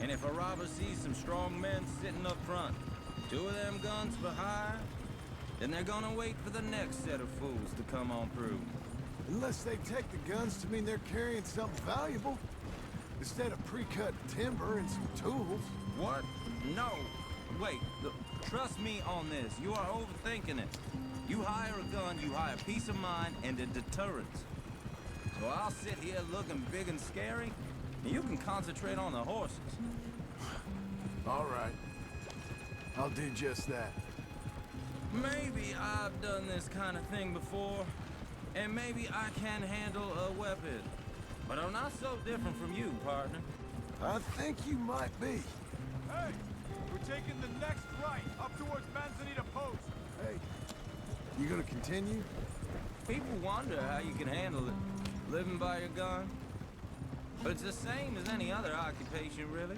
Speaker 20: And if a robber sees some strong men sitting up front, 2 of them guns for hire, then they're gonna wait for the next set of fools to come on through.
Speaker 2: Unless they take the guns to mean they're carrying something valuable. Instead of pre-cut timber and some tools.
Speaker 20: What? No. Wait, look, trust me on this. You are overthinking it. You hire a gun, you hire peace of mind and a deterrence. So I'll sit here looking big and scary, and you can concentrate on the horses.
Speaker 2: All right. I'll do just that.
Speaker 20: Maybe I've done this kind of thing before, and maybe I can handle a weapon. But I'm not so different from you, partner.
Speaker 2: I think you might be.
Speaker 10: Hey, we're taking the next right up towards Manzanita Post.
Speaker 2: Hey, you gonna continue?
Speaker 20: People wonder how you can handle it, living by your gun. But it's the same as any other occupation, really.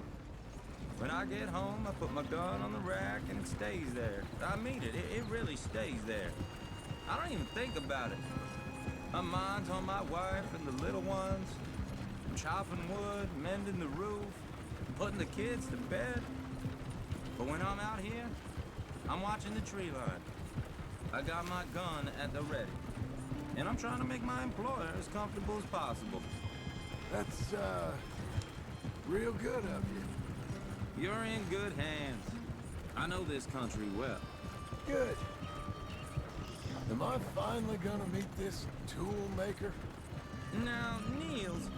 Speaker 20: When I get home, I put my gun on the rack and it stays there. I mean it, it really stays there. I don't even think about it. My mind's on my wife and the little ones. I'm chopping wood, mending the roof, putting the kids to bed. But when I'm out here, I'm watching the tree line. I got my gun at the ready. And I'm trying to make my employer as comfortable as possible.
Speaker 2: That's, real good of you.
Speaker 20: You're in good hands. I know this country well.
Speaker 2: Good. Am I finally gonna meet this tool maker?
Speaker 20: Now, Niels,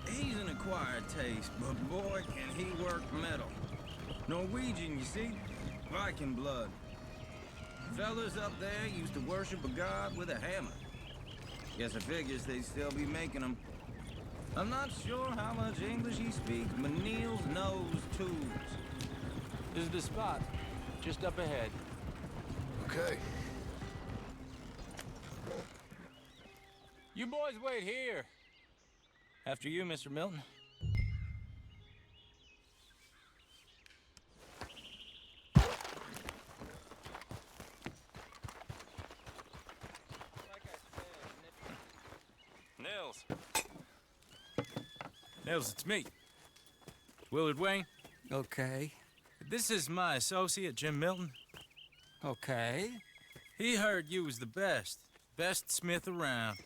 Speaker 20: he's an acquired taste, but boy, can he work metal. Norwegian, you see? Viking blood. Fellas up there used to worship a god with a hammer. Guess I figures they'd still be making them. I'm not sure how much English he speaks, but Niels knows tools.
Speaker 12: This is the spot, just up ahead.
Speaker 2: Okay.
Speaker 12: You boys wait here.
Speaker 6: After you, Mr. Milton.
Speaker 19: Nils, it's me. Willard Wayne.
Speaker 7: Okay.
Speaker 19: This is my associate, Jim Milton.
Speaker 7: Okay.
Speaker 19: He heard you was the best smith around.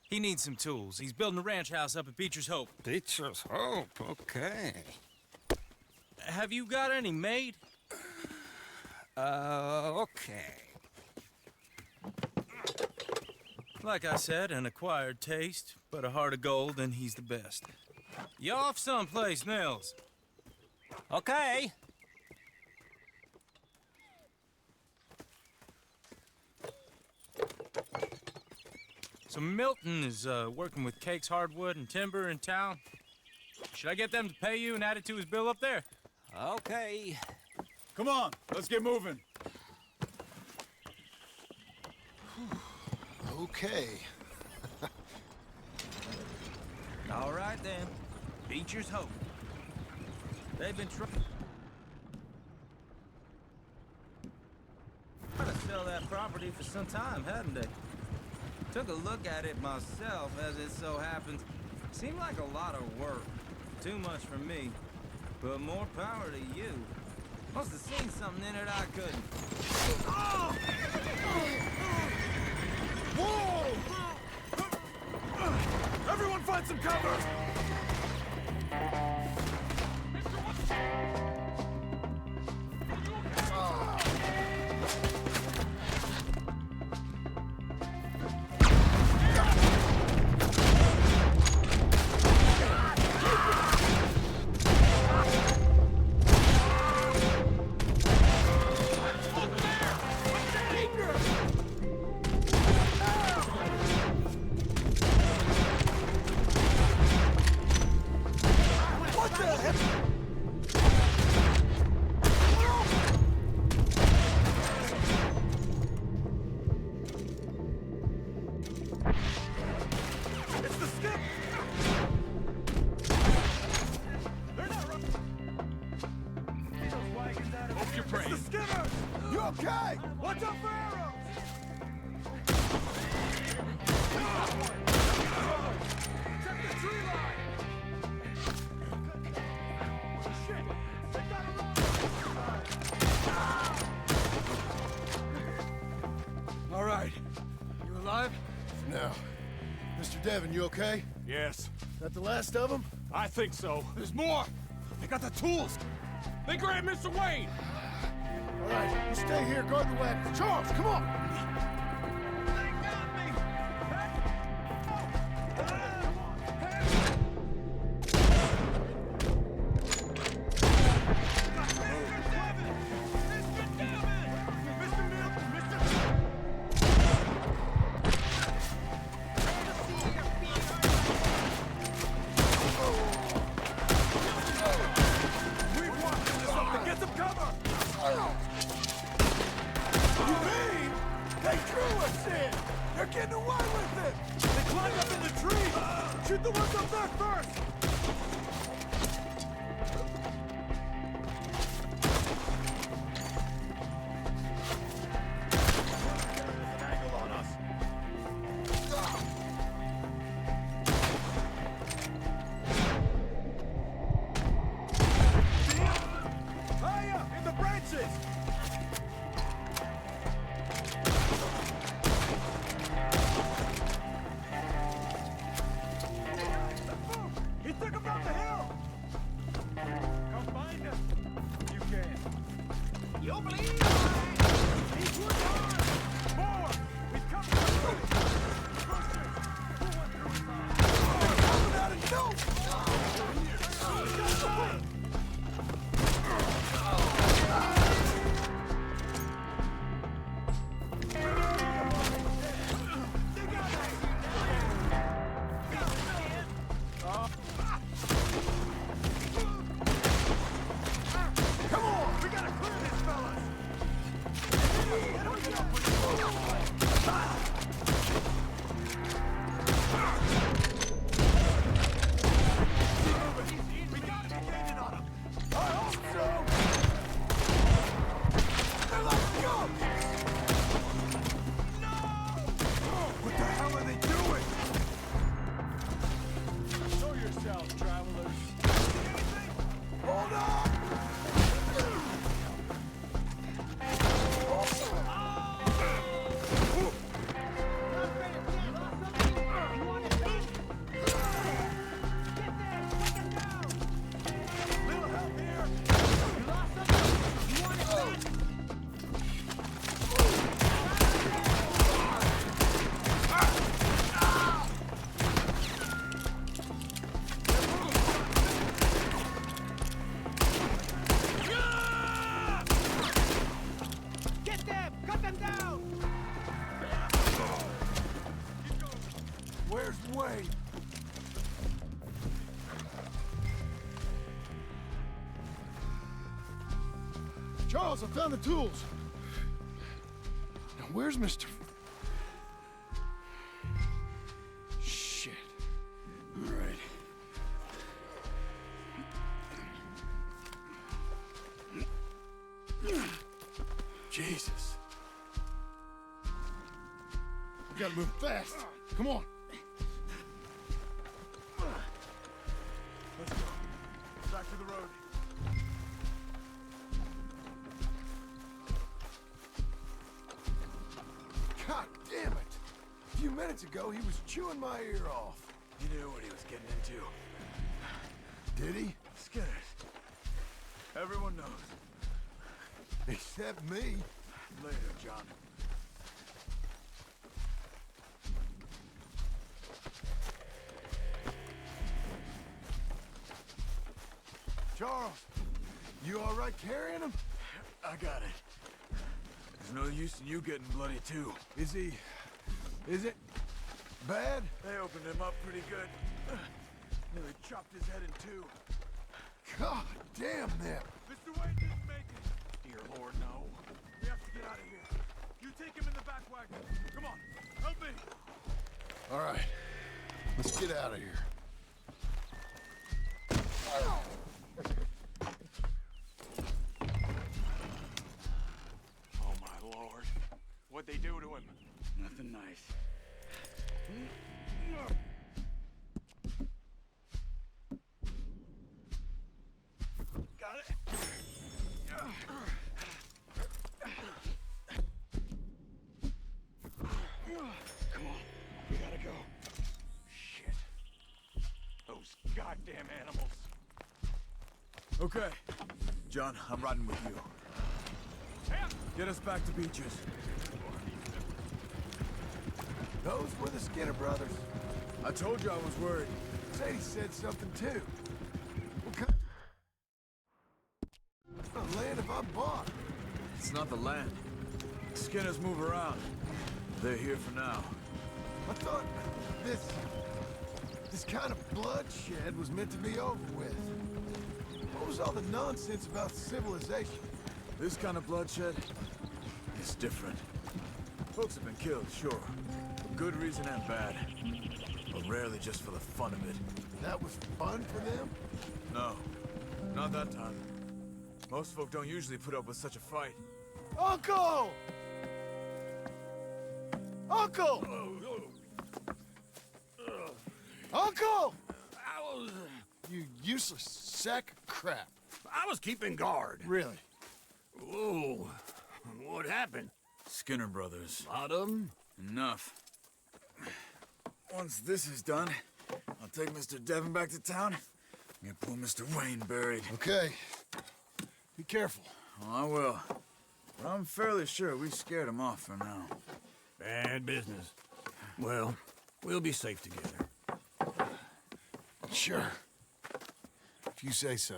Speaker 19: He needs some tools. He's building a ranch house up at Beecher's Hope.
Speaker 7: Beecher's Hope, okay.
Speaker 19: Have you got any made?
Speaker 7: Okay.
Speaker 19: Like I said, an acquired taste, but a heart of gold, and he's the best. You off someplace, Nils?
Speaker 7: Okay.
Speaker 19: So Milton is working with Cake's Hardwood and Timber in town. Should I get them to pay you and add it to his bill up there?
Speaker 7: Okay.
Speaker 10: Come on, let's get moving.
Speaker 2: Okay.
Speaker 20: All right, then. Beecher's Hope. They've been trying to sell that property for some time, hadn't they? Took a look at it myself, as it so happens. Seemed like a lot of work. Too much for me. But more power to you. Must have seen something in it I couldn't.
Speaker 10: Oh! Whoa! Everyone find some cover!
Speaker 2: Devin, you okay?
Speaker 10: Yes.
Speaker 2: Is that the last of them?
Speaker 10: I think so. There's more! They got the tools! They grabbed Mr. Wayne!
Speaker 2: All right, you stay here, guard the wagon. Charles, come on!
Speaker 10: They got me! Mr. Devin! Mr. Milton! Mr. back first!
Speaker 2: Charles, I found the tools. Now, where's Mr. Shit.
Speaker 5: All right.
Speaker 2: Jesus. We gotta move fast. Come on.
Speaker 10: Let's go. Back to the road.
Speaker 2: God damn it! A few minutes ago, he was chewing my ear off.
Speaker 10: He knew what he was getting into.
Speaker 2: Did he?
Speaker 10: Skinners. Everyone knows.
Speaker 2: Except me.
Speaker 10: Later, John.
Speaker 2: Charles, you all right carrying him?
Speaker 10: I got it. There's no use in you getting bloody too.
Speaker 2: Is it bad?
Speaker 10: They opened him up pretty good. Nearly chopped his head in two.
Speaker 2: God damn them.
Speaker 10: Mr. Wade didn't make it. Dear Lord, no. We have to get out of here. You take him in the back wagon. Come on, help me.
Speaker 2: All right, let's get out of here.
Speaker 10: Oh my Lord. What'd they do to him?
Speaker 5: Nothing nice.
Speaker 10: Got it.
Speaker 5: Come on, we gotta go.
Speaker 10: Shit. Those goddamn animals.
Speaker 16: Okay. John, I'm riding with you. Get us back to Beaches.
Speaker 2: Those were the Skinner brothers.
Speaker 16: I told you I was worried.
Speaker 2: Sadie said something too. What kind of land have I bought?
Speaker 16: It's not the land. Skinners move around. They're here for now.
Speaker 2: I thought this kind of bloodshed was meant to be over with. What was all the nonsense about civilization?
Speaker 16: This kind of bloodshed is different. Folks have been killed, sure. For good reason and bad. But rarely just for the fun of it.
Speaker 2: That was fun for them?
Speaker 16: No, not that time. Most folk don't usually put up with such a fight.
Speaker 2: Uncle! Uncle! Uncle! You useless sack of crap.
Speaker 14: I was keeping guard.
Speaker 2: Really?
Speaker 14: Whoa. What happened?
Speaker 16: Skinner brothers.
Speaker 14: Lot of them?
Speaker 16: Enough. Once this is done, I'll take Mr. Devon back to town and get poor Mr. Wayne buried.
Speaker 2: Okay. Be careful.
Speaker 16: Oh, I will. But I'm fairly sure we scared him off for now.
Speaker 14: Bad business. Well, we'll be safe together.
Speaker 2: Sure. If you say so.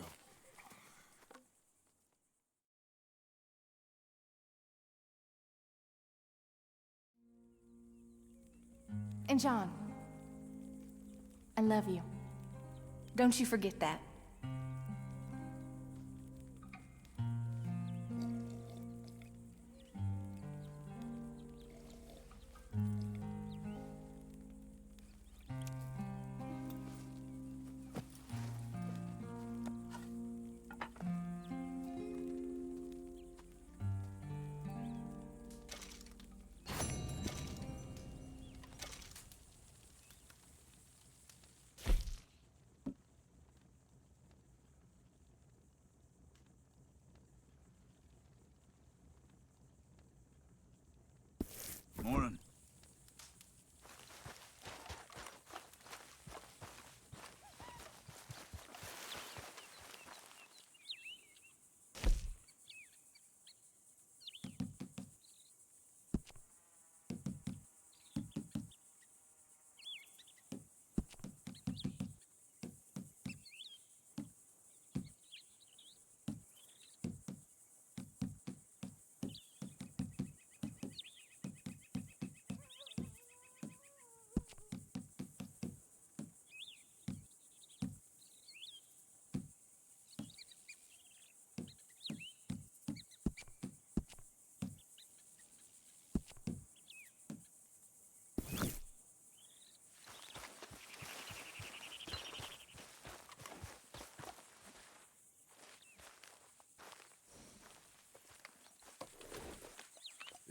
Speaker 11: And John, I love you. Don't you forget that.
Speaker 16: Morning.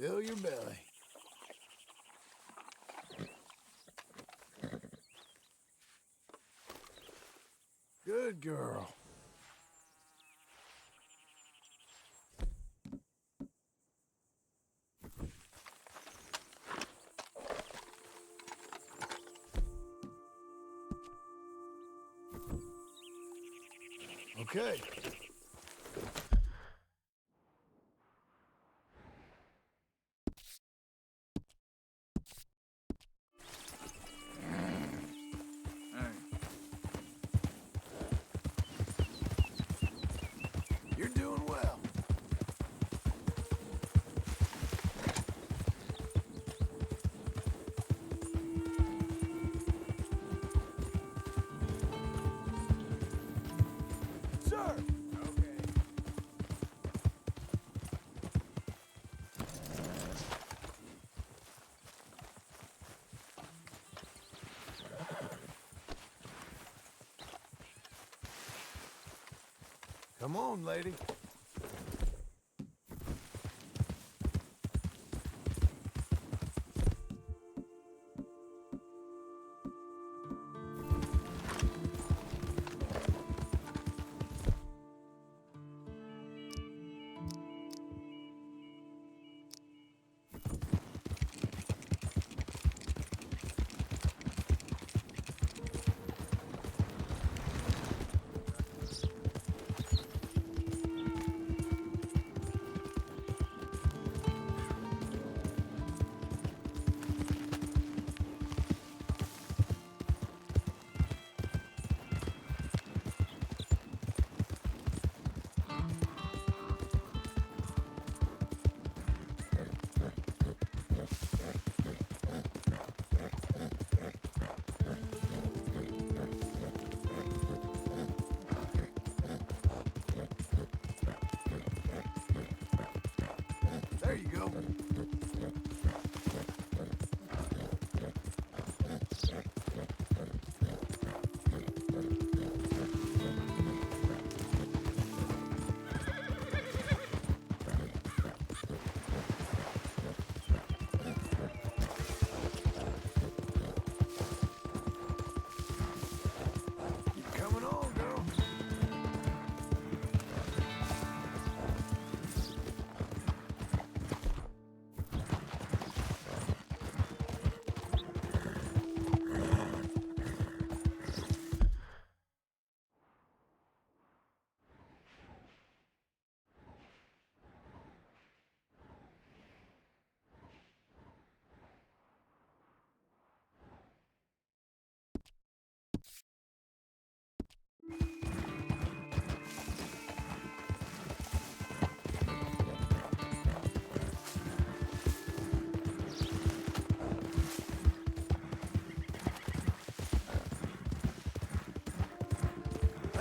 Speaker 2: Fill your belly. Good girl. Okay. You're doing well. Sir! Come on, lady.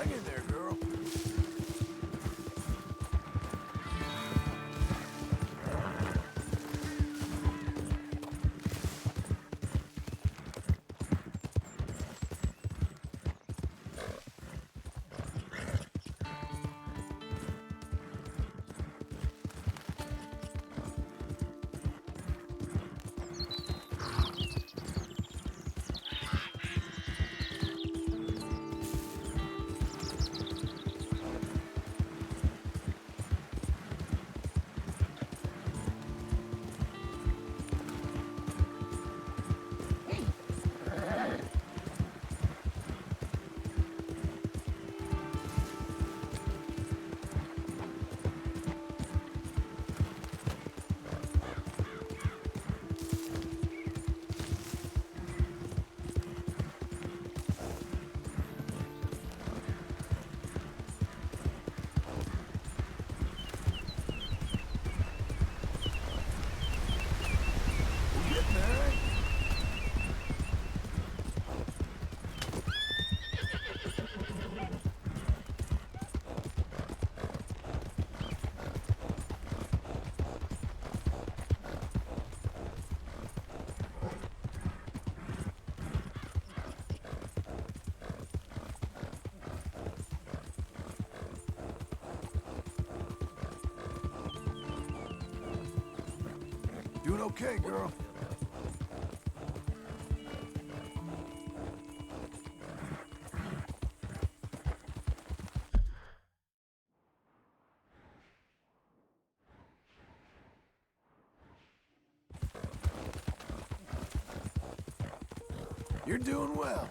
Speaker 2: Hang in there, girl. Doing okay, girl. You're doing well.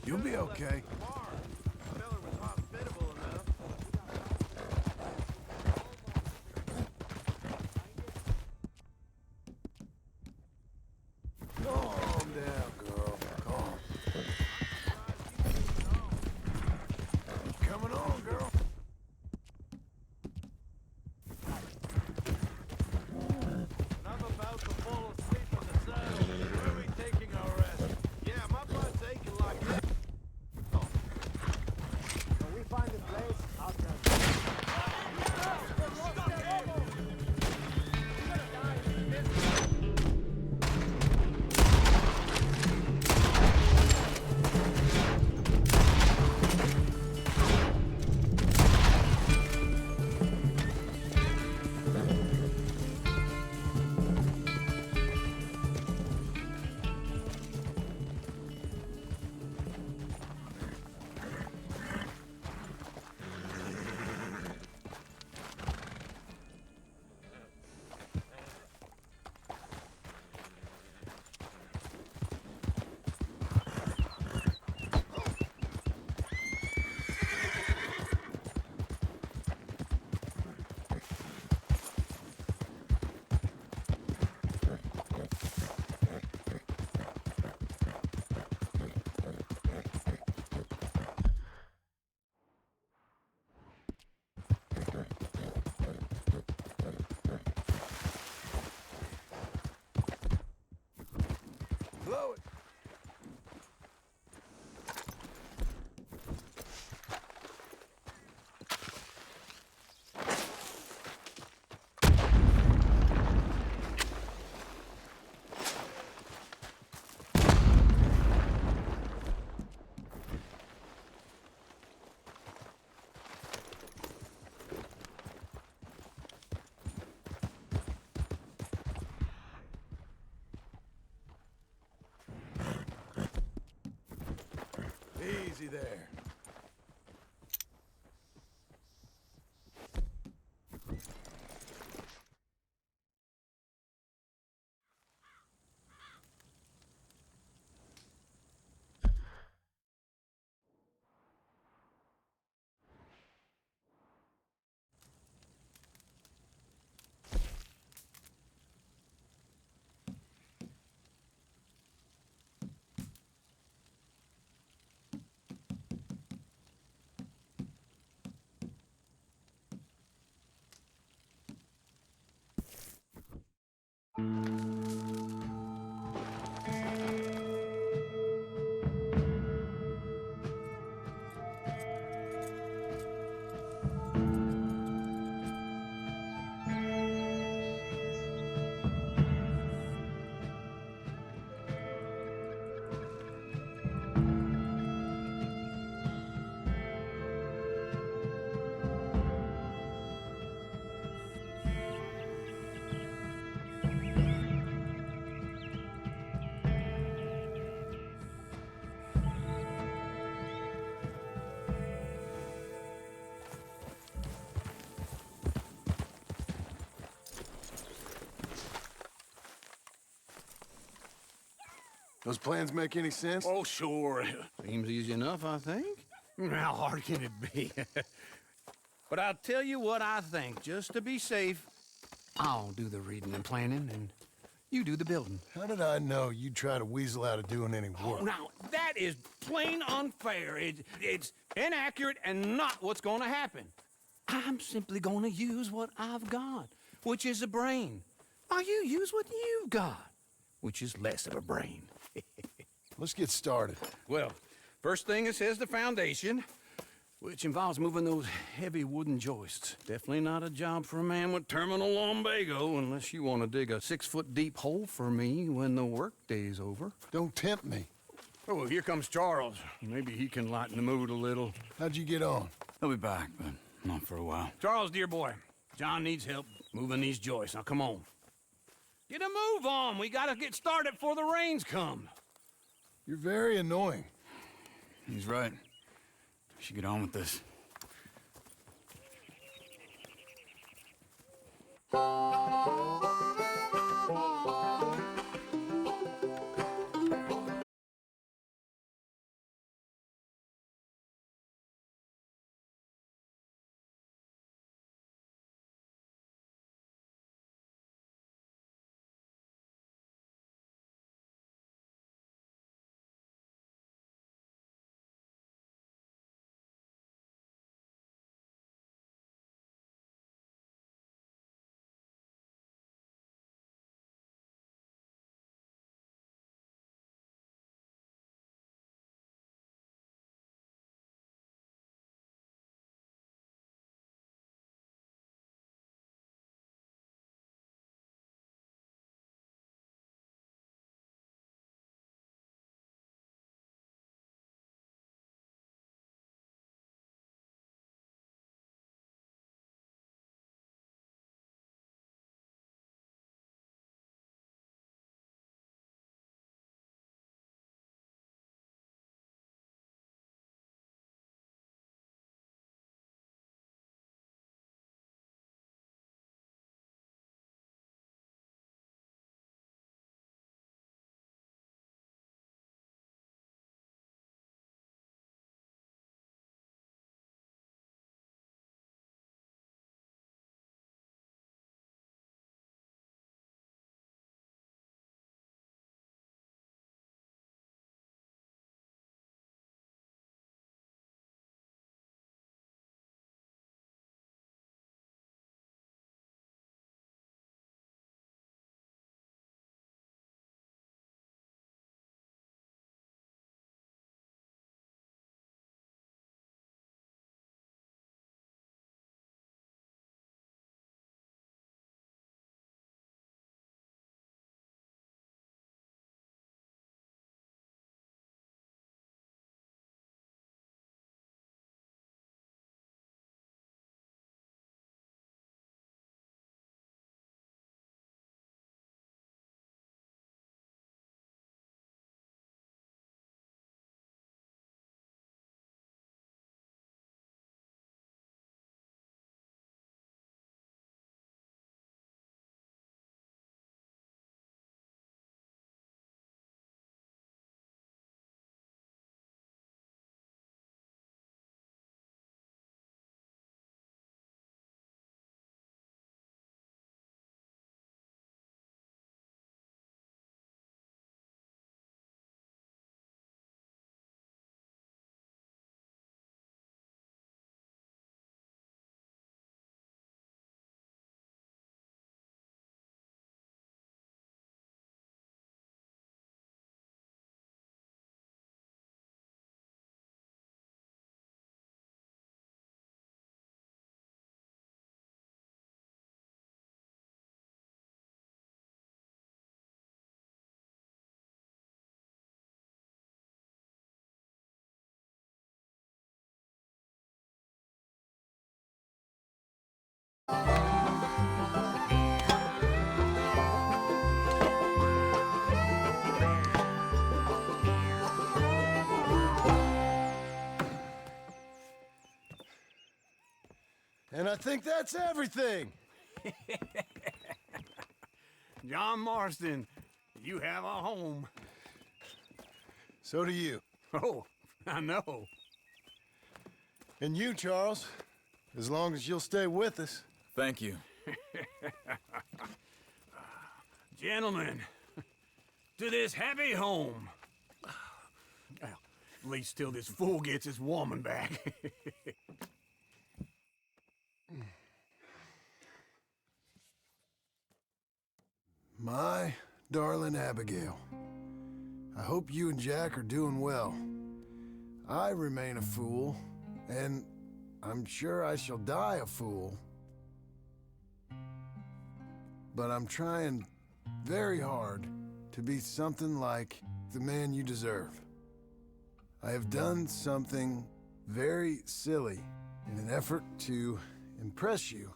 Speaker 2: You'll be okay. Calm down, girl. Calm. Coming on, girl.
Speaker 10: I'm about to fall asleep on the saddle. Where are we taking our rest? Yeah, my butt's aching like that.
Speaker 2: Easy there. Those plans make any sense?
Speaker 14: Oh, sure. Seems easy enough, I think. How hard can it be? But I'll tell you what I think. Just to be safe, I'll do the reading and planning, and you do the building.
Speaker 2: How did I know you'd try to weasel out of doing any work?
Speaker 14: Oh, now, that is plain unfair. It's inaccurate and not what's going to happen. I'm simply going to use what I've got, which is a brain. Now, you use what you've got, which is less of a brain.
Speaker 2: Let's get started.
Speaker 14: Well, first thing it says the foundation, which involves moving those heavy wooden joists. Definitely not a job for a man with terminal lumbago, unless you want to dig a 6-foot deep hole for me when the workday's over.
Speaker 2: Don't tempt me.
Speaker 14: Oh, here comes Charles. Maybe he can lighten the mood a little.
Speaker 2: How'd you get on?
Speaker 5: He'll be back, but not for a while.
Speaker 14: Charles, dear boy, John needs help moving these joists. Now, come on. Get a move on. We gotta get started before the rains come.
Speaker 2: You're very annoying.
Speaker 5: He's right. We should get on with this.
Speaker 2: I think that's everything.
Speaker 14: John Marston, you have a home.
Speaker 2: So do you.
Speaker 14: Oh, I know.
Speaker 2: And you, Charles, as long as you'll stay with us.
Speaker 16: Thank you.
Speaker 14: Gentlemen, to this happy home. Well, at least till this fool gets his woman back.
Speaker 2: My darling Abigail, I hope you and Jack are doing well. I remain a fool, and I'm sure I shall die a fool. But I'm trying very hard to be something like the man you deserve. I have done something very silly in an effort to impress you.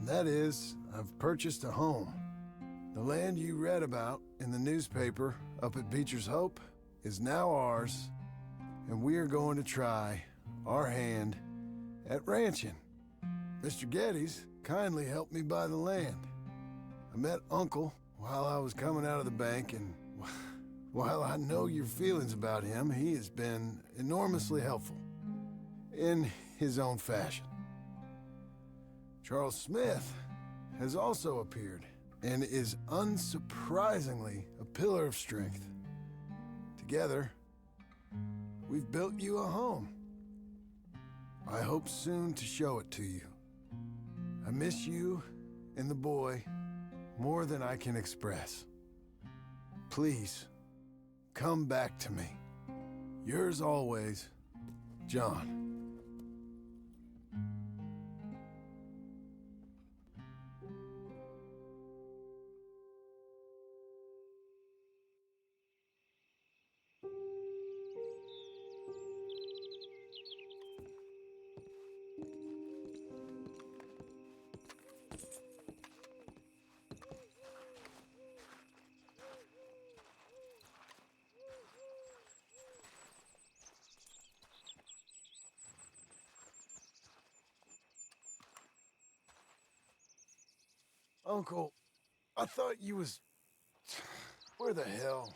Speaker 2: And that is, I've purchased a home. The land you read about in the newspaper up at Beecher's Hope is now ours, and we are going to try our hand at ranching. Mr. Geddes kindly helped me buy the land. I met Uncle while I was coming out of the bank, and while I know your feelings about him, he has been enormously helpful in his own fashion. Charles Smith has also appeared and is unsurprisingly a pillar of strength. Together, we've built you a home. I hope soon to show it to you. I miss you and the boy more than I can express. Please, come back to me. Yours always, John. Uncle, I thought you was... Where the hell?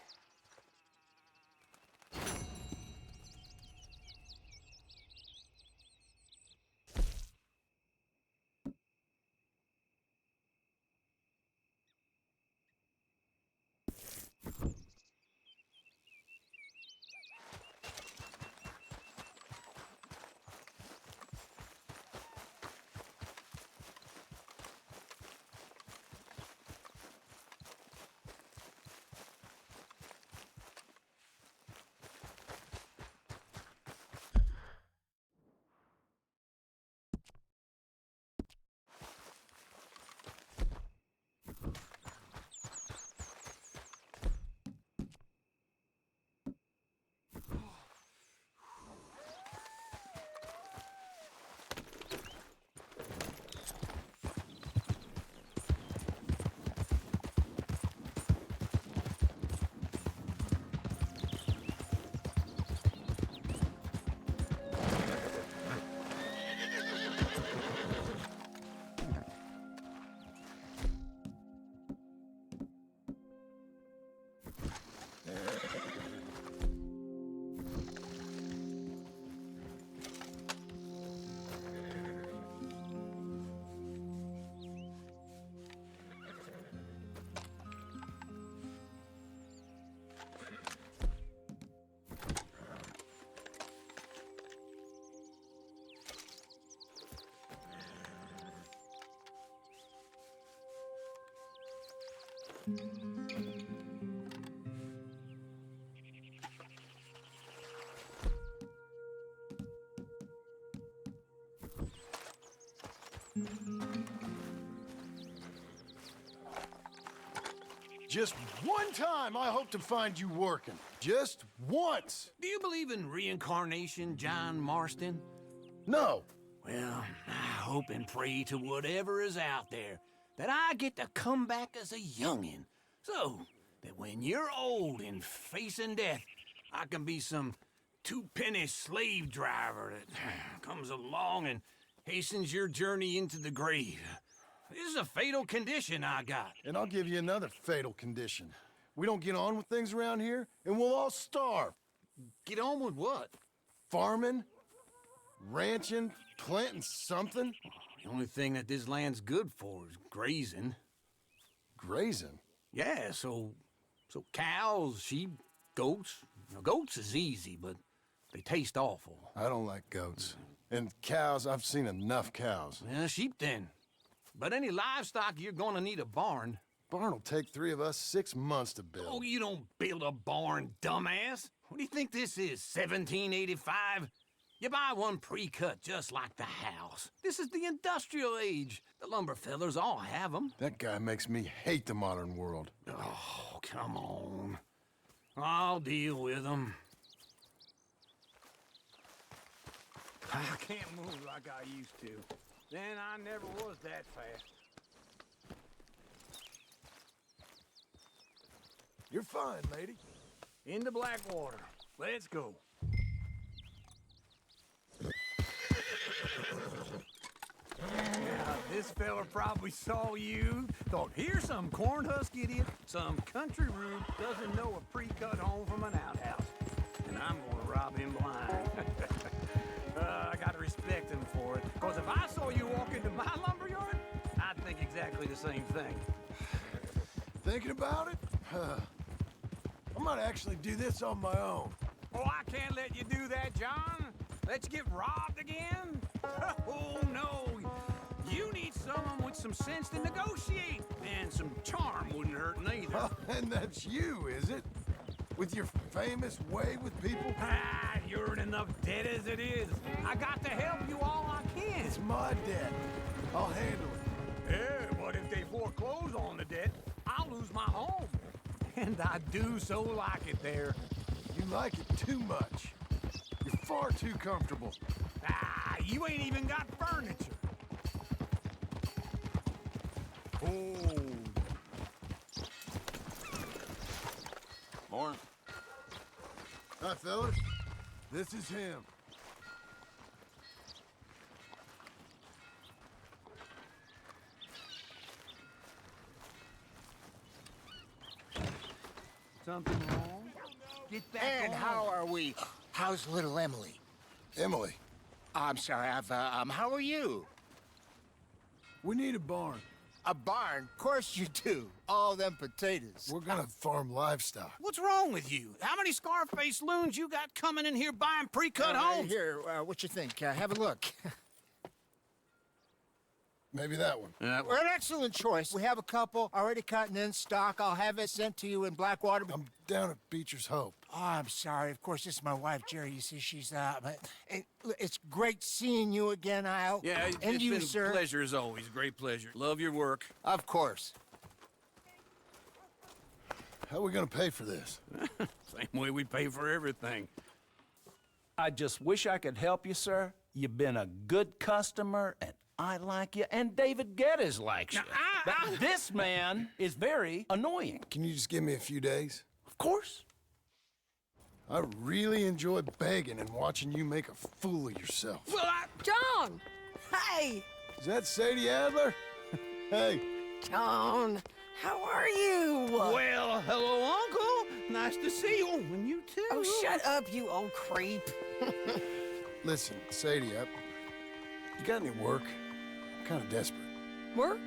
Speaker 2: Just one time I hope to find you working. Just once.
Speaker 14: Do you believe in reincarnation, John Marston?
Speaker 2: No.
Speaker 14: Well, I hope and pray to whatever is out there that I get to come back as a youngin', so that when you're old and facing death, I can be some two-penny slave driver that comes along and hastens your journey into the grave. This is a fatal condition I got.
Speaker 2: And I'll give you another fatal condition. We don't get on with things around here, and we'll all starve.
Speaker 14: Get on with what?
Speaker 2: Farming, ranching, planting something.
Speaker 14: The only thing that this land's good for is grazing.
Speaker 2: Grazing?
Speaker 14: Yeah, so cows, sheep, goats. Now, goats is easy, but they taste awful.
Speaker 2: I don't like goats. And cows, I've seen enough cows.
Speaker 14: Yeah, sheep then. But any livestock, you're gonna need a barn.
Speaker 2: Barn will take 3 of us 6 months to build.
Speaker 14: Oh, you don't build a barn, dumbass. What do you think this is, 1785? You buy one pre-cut just like the house. This is the industrial age. The lumber fellers all have them.
Speaker 2: That guy makes me hate the modern world.
Speaker 14: Oh, come on. I'll deal with them. I can't move like I used to. Then I never was that fast.
Speaker 2: You're fine, lady.
Speaker 14: Into Blackwater. Let's go. Now, this fella probably saw you, thought, here's some cornhusk idiot, some country rube doesn't know a pre-cut home from an outhouse. And I'm gonna rob him blind. I gotta respect him for it, because if I saw you walk into my lumberyard, I'd think exactly the same thing.
Speaker 2: Thinking about it? I might actually do this on my own.
Speaker 14: Oh, I can't let you do that, John. Let you get robbed again? Oh, no. You need someone with some sense to negotiate. And some charm wouldn't hurt neither.
Speaker 2: And that's you, is it? With your famous way with people?
Speaker 14: Ah, you're in enough debt as it is. I got to help you all I can.
Speaker 2: It's my debt. I'll handle it.
Speaker 14: Yeah, but if they foreclose on the debt, I'll lose my home. And I do so like it there.
Speaker 2: You like it too much. You're far too comfortable.
Speaker 14: Ah, you ain't even got furniture. Oh.
Speaker 9: Morning.
Speaker 2: Hi, fellas. This is him.
Speaker 14: Something wrong? Get back
Speaker 17: And
Speaker 14: on.
Speaker 17: how are we? How's little Emily?
Speaker 2: Emily.
Speaker 17: I'm sorry, how are you?
Speaker 2: We need a barn.
Speaker 17: A barn? Of course you do. All them potatoes.
Speaker 2: We're gonna farm livestock.
Speaker 14: What's wrong with you? How many Scarface loons you got coming in here buying pre-cut homes?
Speaker 17: Here, what you think? Have a look.
Speaker 2: Maybe that one.
Speaker 17: We're an excellent choice. We have a couple already cut and in stock. I'll have it sent to you in Blackwater.
Speaker 2: I'm down at Beecher's Hope.
Speaker 17: Oh, I'm sorry. Of course, this is my wife, Jerry. You see, she's but it's great seeing you again, Al.
Speaker 14: Yeah,
Speaker 17: and
Speaker 14: it's
Speaker 17: you,
Speaker 14: been
Speaker 17: sir.
Speaker 14: a pleasure as always. Great pleasure. Love your work.
Speaker 17: Of course.
Speaker 2: How are we gonna pay for this?
Speaker 14: Same way we pay for everything.
Speaker 6: I just wish I could help you, sir. You've been a good customer, and I like you, and David Geddes likes you. But this man is very annoying.
Speaker 2: Can you just give me a few days?
Speaker 6: Of course.
Speaker 2: I really enjoy begging and watching you make a fool of yourself.
Speaker 14: Well,
Speaker 15: John! Hey!
Speaker 2: Is that Sadie Adler? Hey.
Speaker 15: John, how are you?
Speaker 14: Well, hello, Uncle. Nice to see you. And you too.
Speaker 15: Oh, shut up, you old creep.
Speaker 2: Listen, Sadie, you got any work? I'm kind of desperate.
Speaker 15: Work?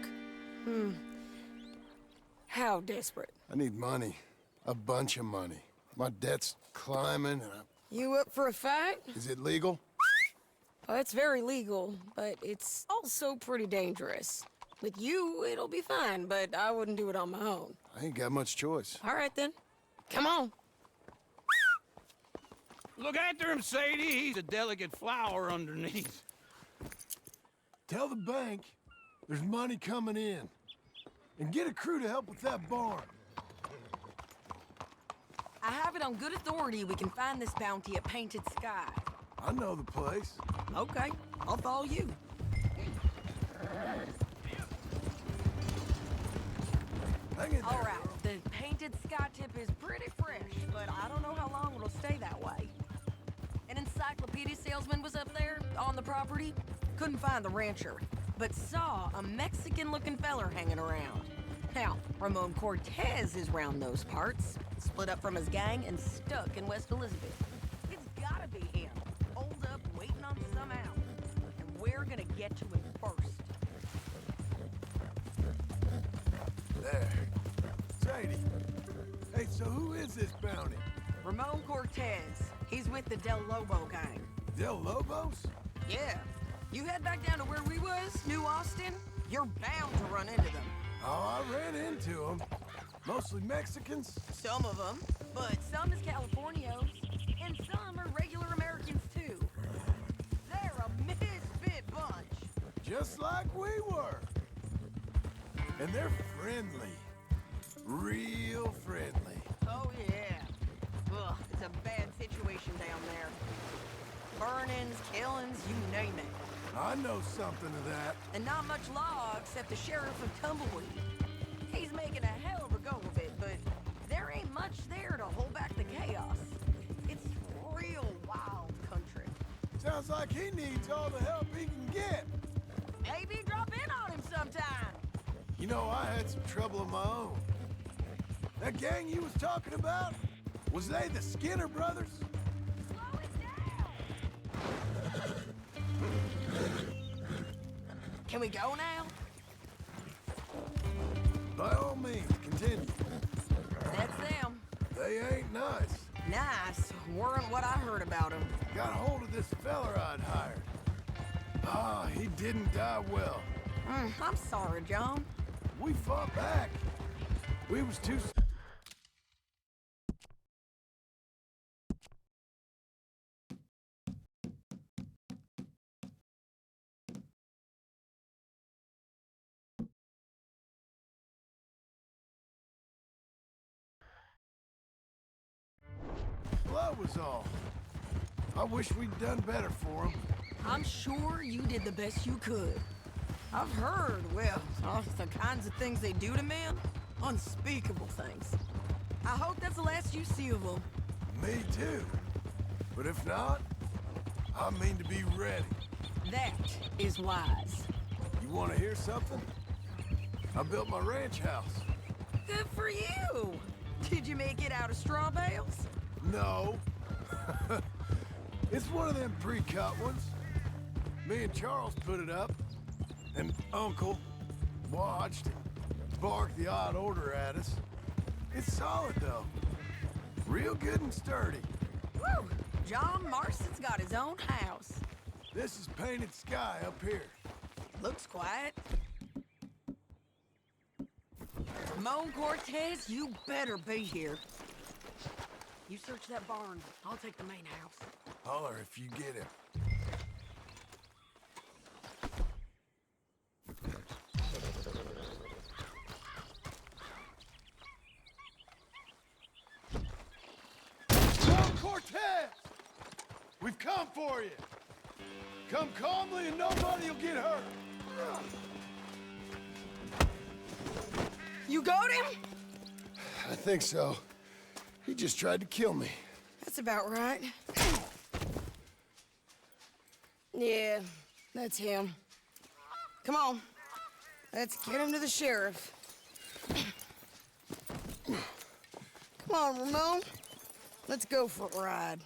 Speaker 15: How desperate?
Speaker 2: I need money. A bunch of money. My debt's climbing and
Speaker 15: You up for a fight?
Speaker 2: Is it legal?
Speaker 15: Well, it's very legal, but it's also pretty dangerous. With you, it'll be fine, but I wouldn't do it on my own.
Speaker 2: I ain't got much choice.
Speaker 15: All right, then. Come on.
Speaker 14: Look after him, Sadie. He's a delicate flower underneath.
Speaker 2: Tell the bank there's money coming in. And get a crew to help with that barn.
Speaker 15: I have it on good authority we can find this bounty at Painted Sky.
Speaker 2: I know the place.
Speaker 15: Okay, I'll follow you.
Speaker 2: Hang in there.
Speaker 15: All right, the Painted Sky tip is pretty fresh, but I don't know how long it'll stay that way. An encyclopedia salesman was up there on the property. Couldn't find the rancher, but saw a Mexican-looking feller hanging around. Now, Ramon Cortez is round those parts, split up from his gang and stuck in West Elizabeth. It's gotta be him, holed up, waiting on some out. And we're gonna get to him first.
Speaker 2: There. Sadie. Hey, so who is this bounty?
Speaker 15: Ramon Cortez. He's with the Del Lobo gang.
Speaker 2: Del Lobos?
Speaker 15: Yeah. You head back down to where we was, New Austin, you're bound to run into them.
Speaker 2: Oh, I ran into them. Mostly Mexicans?
Speaker 15: Some of them, but some is Californios, and some are regular Americans too. They're a misfit bunch.
Speaker 2: Just like we were. And they're friendly. Real friendly.
Speaker 15: Oh yeah. Ugh, it's a bad situation down there. Burnings, killings, you name it.
Speaker 2: I know something of that.
Speaker 15: And not much law except the sheriff of Tumbleweed. He's making a hell of a go of it, but there ain't much there to hold back the chaos. It's real wild country.
Speaker 2: Sounds like he needs all the help he can get.
Speaker 15: Maybe drop in on him sometime.
Speaker 2: You know, I had some trouble of my own. That gang you was talking about, was they the Skinner brothers?
Speaker 15: Slow it down. Can we go now?
Speaker 2: By all means, continue.
Speaker 15: That's them.
Speaker 2: They ain't nice.
Speaker 15: Nice. Weren't what I heard about them.
Speaker 2: Got hold of this feller I'd hired. Ah, he didn't die well.
Speaker 15: I'm sorry, John.
Speaker 2: We fought back. We was too... Blood was all. I wish we'd done better for him.
Speaker 15: I'm sure you did the best you could. I've heard, well, the kinds of things they do to men. Unspeakable things. I hope that's the last you see of them.
Speaker 2: Me too. But if not, I mean to be ready.
Speaker 15: That is wise.
Speaker 2: You want to hear something? I built my ranch house.
Speaker 15: Good for you. Did you make it out of straw bales?
Speaker 2: No. It's one of them pre-cut ones. Me and Charles put it up, and Uncle watched and barked the odd order at us. It's solid, though. Real good and sturdy.
Speaker 15: Woo! John Marston's got his own house.
Speaker 2: This is painted sky up here.
Speaker 15: Looks quiet. Ramon Cortez, you better be here. You search that barn. I'll take the main house.
Speaker 2: Holler if you get him. Ramon Cortez! We've come for you. Come calmly and nobody will get hurt.
Speaker 15: You got him?
Speaker 2: I think so. He just tried to kill me.
Speaker 15: That's about right. Yeah, that's him. Come on. Let's get him to the sheriff. Come on, Ramon. Let's go for a ride.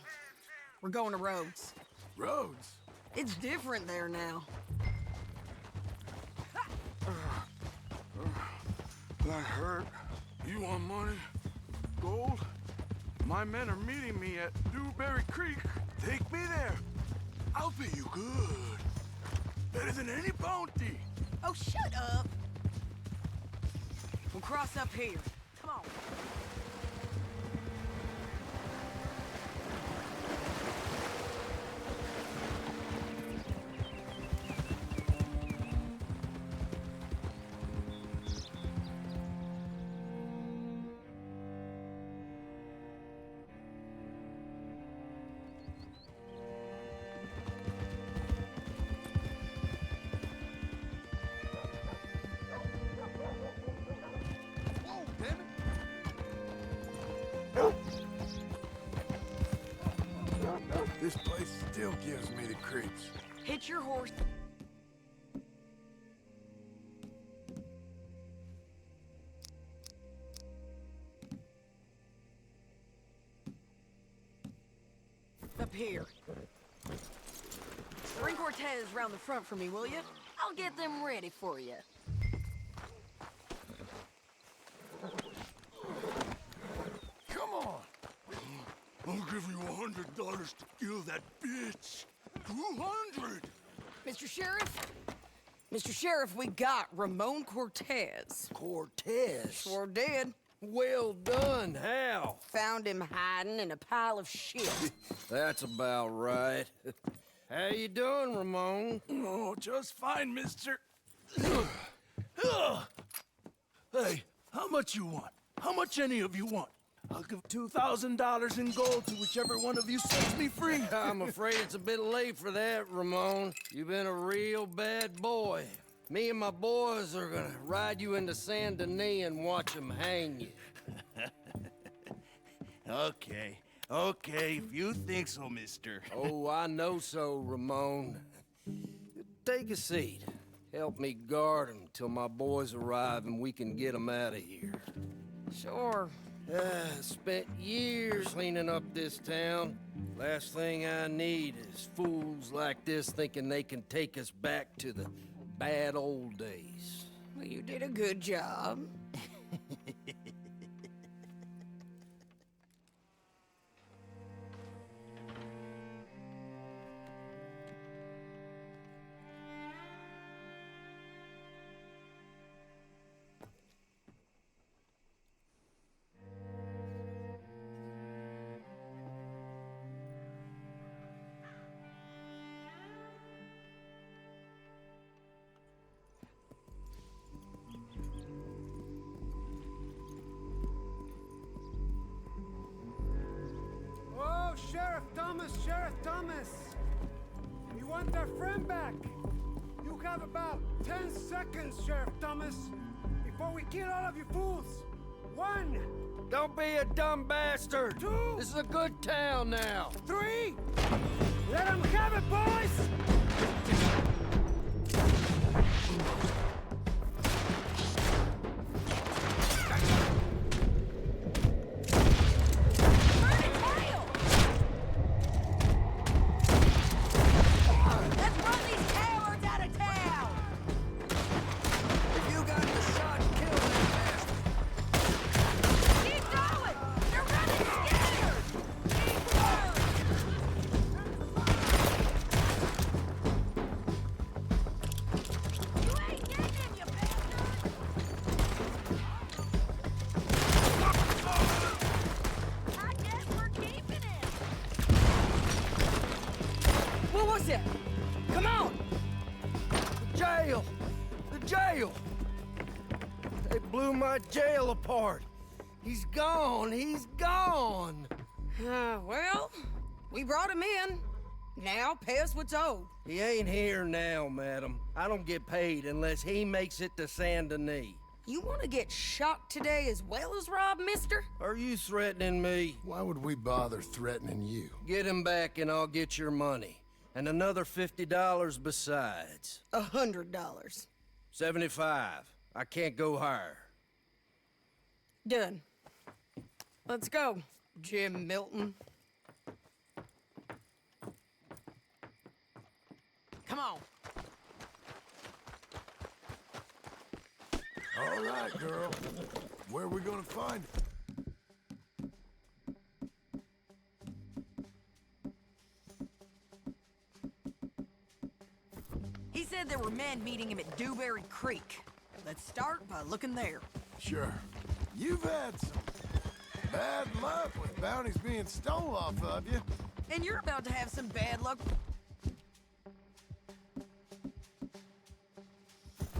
Speaker 15: We're going to Rhodes.
Speaker 2: Rhodes?
Speaker 15: It's different there now.
Speaker 10: That hurt. You want money? Gold? My men are meeting me at Dewberry Creek. Take me there. I'll pay you good. Better than any bounty.
Speaker 15: Oh, shut up. We'll cross up here. Come on.
Speaker 2: This place still gives me the creeps.
Speaker 15: Hit your horse here. Bring Cortez round the front for me, will you? I'll get them ready for you.
Speaker 10: Come on. I'll give you $100 to kill that bitch. 200.
Speaker 15: Mr. Sheriff? Mr. Sheriff, we got Ramon Cortez.
Speaker 8: Cortez?
Speaker 15: Sure did.
Speaker 8: Well done. How?
Speaker 15: Found him hiding in a pile of shit.
Speaker 8: That's about right. How you doing, Ramon?
Speaker 10: Oh, just fine, mister. Hey, how much you want? How much any of you want? I'll give $2,000 in gold to whichever one of you sets me free.
Speaker 8: I'm afraid it's a bit late for that, Ramon. You've been a real bad boy. Me and my boys are gonna ride you into Saint Denis and watch them hang you.
Speaker 10: Okay, if you think so, mister.
Speaker 8: Oh, I know so, Ramon. Take a seat. Help me guard them till my boys arrive and we can get them out of here.
Speaker 15: Sure.
Speaker 8: Spent years cleaning up this town. Last thing I need is fools like this thinking they can take us back to the bad old days.
Speaker 15: Well, you did a good job.
Speaker 21: Sheriff Thomas! We want our friend back! You have about 10 seconds, Sheriff Thomas, before we kill all of you fools! 1!
Speaker 8: Don't be a dumb bastard!
Speaker 21: 2!
Speaker 8: This is a good town now!
Speaker 21: 3! Let them have it, boys!
Speaker 15: Come on!
Speaker 8: The jail! They blew my jail apart. He's gone!
Speaker 15: Well, we brought him in. Now pay us what's owed.
Speaker 8: He ain't here now, madam. I don't get paid unless he makes it to Saint Denis.
Speaker 15: You want to get shot today as well as rob, mister?
Speaker 8: Are you threatening me?
Speaker 2: Why would we bother threatening you?
Speaker 8: Get him back and I'll get your money. And another $50 besides.
Speaker 15: $100.
Speaker 8: 75. I can't go higher.
Speaker 15: Done. Let's go, Jim Milton. Come on.
Speaker 2: All right, girl. Where are we gonna find it?
Speaker 15: He said there were men meeting him at Dewberry Creek. Let's start by looking there.
Speaker 2: Sure. You've had some bad luck with bounties being stole off of you.
Speaker 15: And you're about to have some bad luck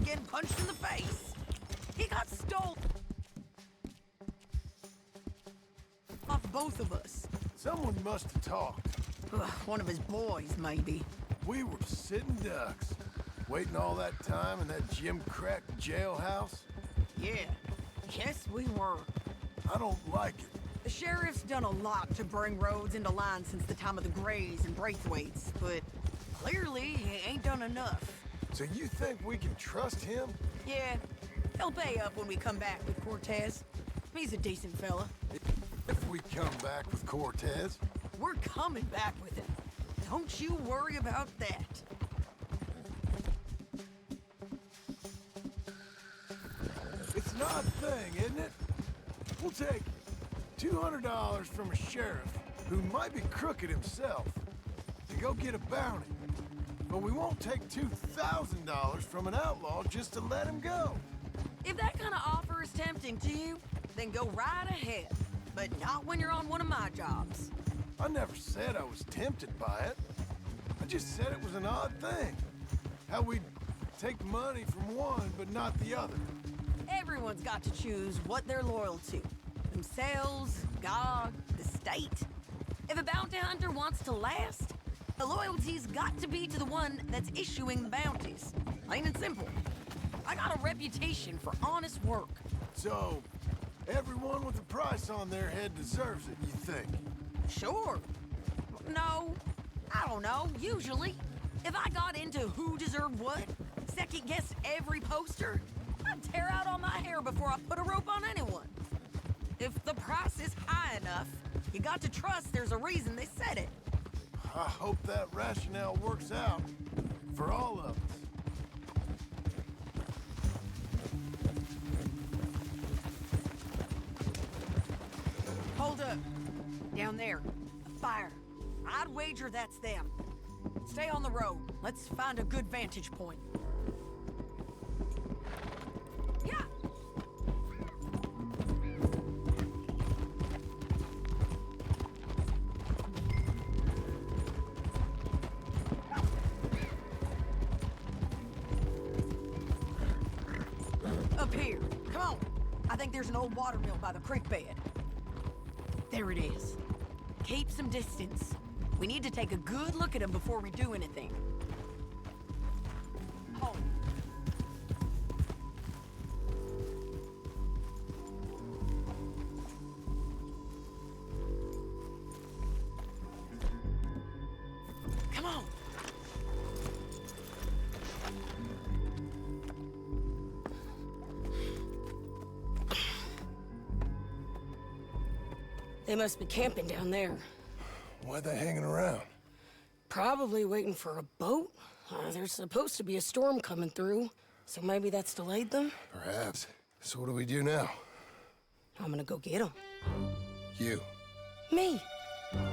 Speaker 15: getting punched in the face. He got stole off both of us.
Speaker 2: Someone must have talked.
Speaker 15: One of his boys, maybe.
Speaker 2: We were sitting ducks, waiting all that time in that gim-crack jailhouse.
Speaker 15: Yeah, yes we were.
Speaker 2: I don't like it.
Speaker 15: The sheriff's done a lot to bring roads into line since the time of the Greys and Braithwaites, but clearly he ain't done enough.
Speaker 2: So you think we can trust him?
Speaker 15: Yeah, he'll pay up when we come back with Cortez. He's a decent fella.
Speaker 2: If we come back with Cortez?
Speaker 15: We're coming back with him. Don't you worry about that.
Speaker 2: It's an odd thing, isn't it? We'll take $200 from a sheriff who might be crooked himself to go get a bounty. But we won't take $2,000 from an outlaw just to let him go.
Speaker 15: If that kind of offer is tempting to you, then go right ahead. But not when you're on one of my jobs.
Speaker 2: I never said I was tempted by it. I just said it was an odd thing. How we'd take money from one but not the other.
Speaker 15: Everyone's got to choose what they're loyal to. Themselves, God, the state. If a bounty hunter wants to last, the loyalty's got to be to the one that's issuing the bounties. Plain and simple. I got a reputation for honest work.
Speaker 2: So, everyone with a price on their head deserves it, you think?
Speaker 15: Sure. No, I don't know, usually. If I got into who deserved what, second-guessed every poster, I'd tear out all my hair before I put a rope on anyone. If the price is high enough, you got to trust there's a reason they said it.
Speaker 2: I hope that rationale works out for all of us.
Speaker 15: Hold up. Down there. A fire. I'd wager that's them. Stay on the road. Let's find a good vantage point. Yeah! Up here. Come on. I think there's an old water mill by the creek bed. There it is. Keep some distance. We need to take a good look at him before we do anything. Hold. Come on. They must be camping down there.
Speaker 2: Why are they hanging around?
Speaker 15: Probably waiting for a boat. There's supposed to be a storm coming through, so maybe that's delayed them?
Speaker 2: Perhaps. So what do we do now?
Speaker 15: I'm gonna go get them.
Speaker 2: You.
Speaker 15: Me.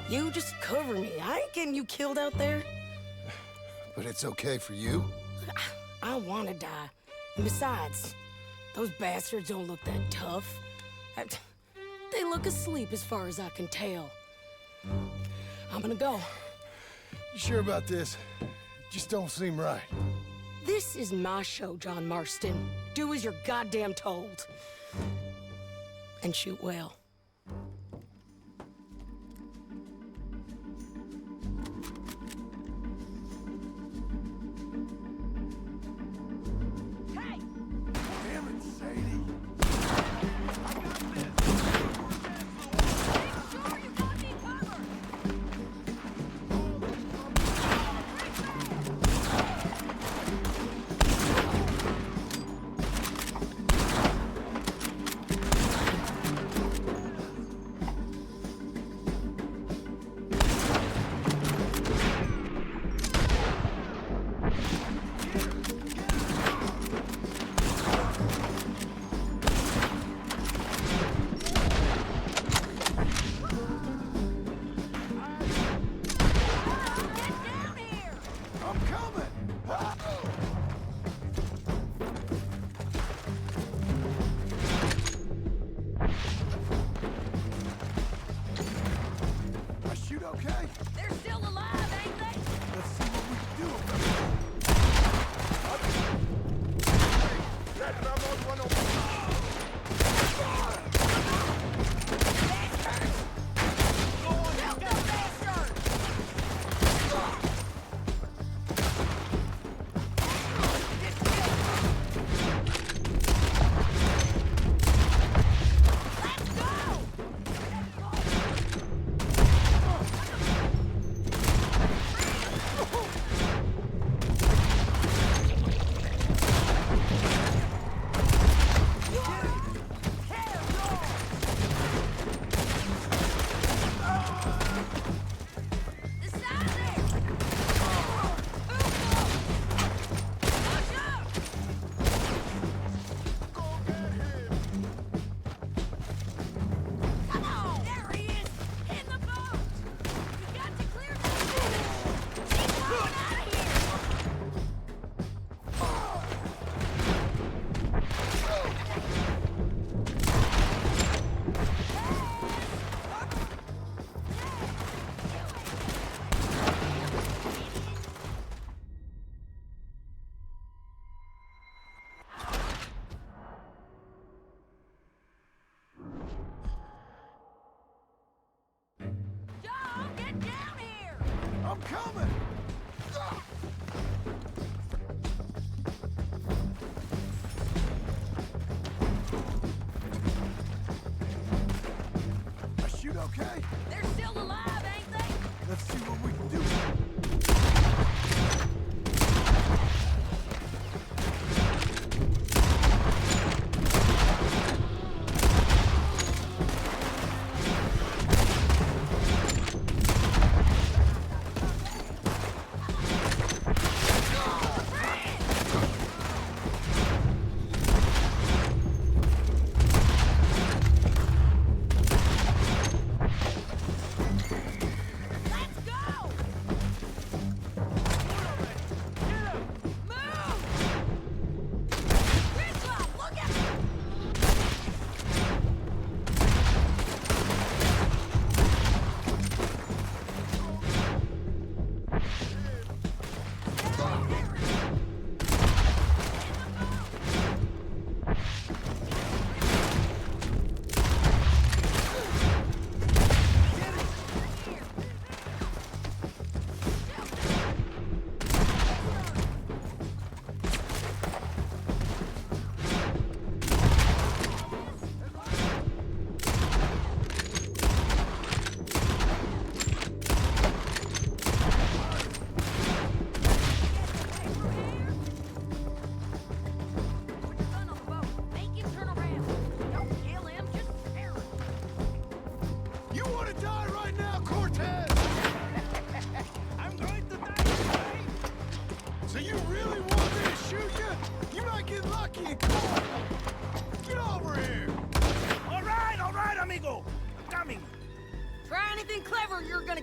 Speaker 15: You just cover me. I ain't getting you killed out there.
Speaker 2: But it's okay for you?
Speaker 15: I wanna die. And besides, those bastards don't look that tough. They look asleep as far as I can tell. I'm gonna go.
Speaker 2: You sure about this? Just don't seem right.
Speaker 15: This is my show, John Marston. Do as you're goddamn told. And shoot well.
Speaker 2: Damn it, Sadie. coming! I shoot okay?
Speaker 15: They're still alive, ain't they?
Speaker 2: Let's see what we can do.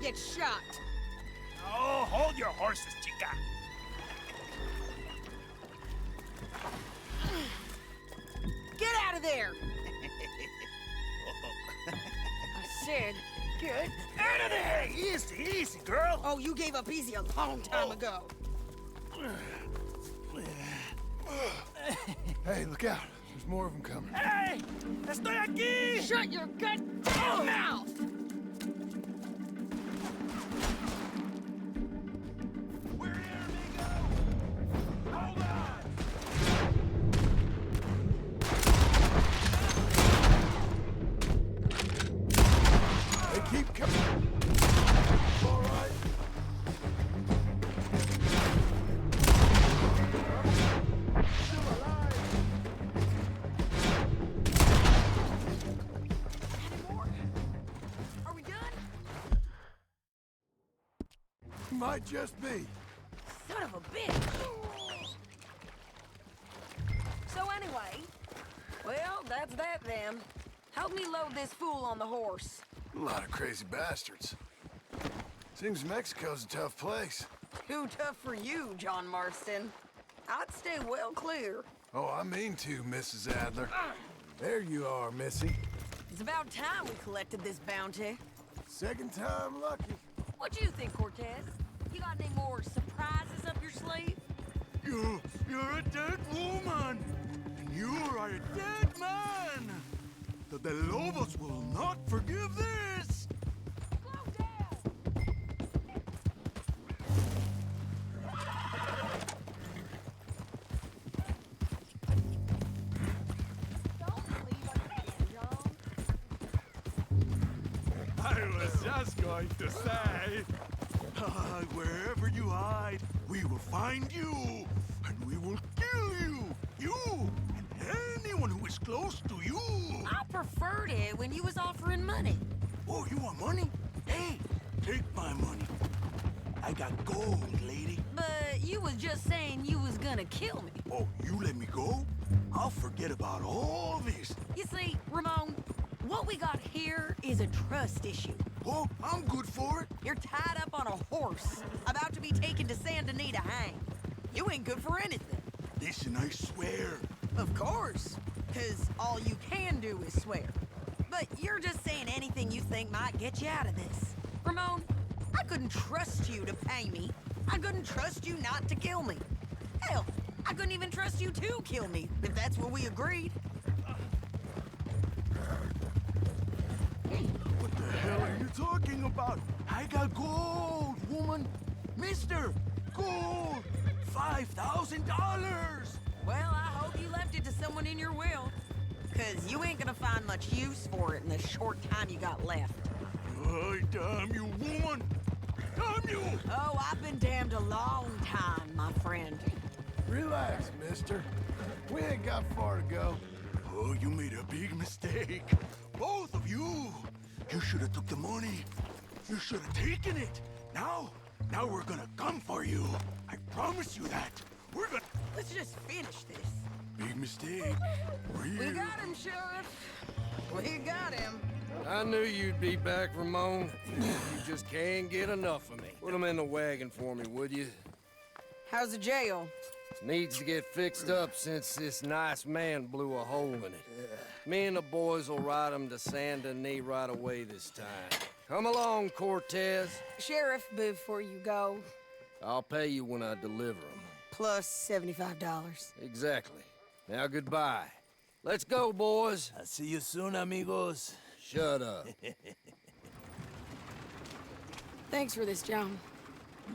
Speaker 15: Get shot.
Speaker 7: Oh, hold your horses, chica.
Speaker 15: Get out of there! I said, get
Speaker 7: Out of there! Easy, easy, girl.
Speaker 15: Oh, you gave up easy a long time ago.
Speaker 2: Hey, look out. There's more of them coming.
Speaker 7: Hey! Estoy aquí!
Speaker 15: Shut your goddamn mouth!
Speaker 2: Keep coming. All right. Still alive.
Speaker 15: Any more? Are we done?
Speaker 2: Might just be.
Speaker 15: Son of a bitch! So anyway, well, that's that then. Help me load this fool on the horse.
Speaker 2: A lot of crazy bastards. Seems Mexico's a tough place.
Speaker 15: Too tough for you, John Marston. I'd stay well clear.
Speaker 2: Oh, I mean to, Mrs. Adler. There you are, Missy.
Speaker 15: It's about time we collected this bounty.
Speaker 2: Second time lucky.
Speaker 15: What do you think, Cortez? You got any more surprises up your sleeve?
Speaker 10: You're a dead woman! And you are a dead man! The De Lobos will not forgive this!
Speaker 15: Slow down! Don't leave us, John.
Speaker 10: I was just going to say... wherever you hide, we will find you! And we will kill you! You! And anyone who is close to you!
Speaker 15: I preferred it when you was offering money.
Speaker 10: Oh, you want money? Hey, take my money. I got gold, lady.
Speaker 15: But you was just saying you was gonna kill me.
Speaker 10: Oh, you let me go? I'll forget about all this.
Speaker 15: You see, Ramon, what we got here is a trust issue.
Speaker 10: Oh, I'm good for it.
Speaker 15: You're tied up on a horse, about to be taken to Saint Denis to hang. You ain't good for anything.
Speaker 10: Listen, I swear.
Speaker 15: Of course, because all you can do is swear. But you're just saying anything you think might get you out of this. Ramon, I couldn't trust you to pay me. I couldn't trust you not to kill me. Hell, I couldn't even trust you to kill me, if that's what we agreed.
Speaker 10: What the hell are you talking about? I got gold, woman.
Speaker 8: Mister! Gold! $5,000!
Speaker 15: Well, I hope you left it to someone in your will. Because you ain't gonna find much use for it in the short time you got left.
Speaker 8: Oh, damn you, woman! Damn you!
Speaker 15: Oh, I've been damned a long time, my friend.
Speaker 2: Relax, mister. We ain't got far to go.
Speaker 8: Oh, you made a big mistake. Both of you. You should have took the money. You should have taken it. Now we're gonna come for you. I promise you that. We're gonna...
Speaker 15: Let's just finish this.
Speaker 8: Big mistake.
Speaker 15: We got him, Sheriff. We got him.
Speaker 7: I knew you'd be back, Ramon. You just can't get enough of me. Put him in the wagon for me, would you?
Speaker 15: How's the jail?
Speaker 7: Needs to get fixed up since this nice man blew a hole in it. Me and the boys will ride him to Saint Denis right away this time. Come along, Cortez.
Speaker 15: Sheriff, before you go.
Speaker 7: I'll pay you when I deliver him.
Speaker 15: Plus $75.
Speaker 7: Exactly. Now goodbye. Let's go, boys.
Speaker 4: I'll see you soon, amigos.
Speaker 7: Shut up.
Speaker 15: Thanks for this, John.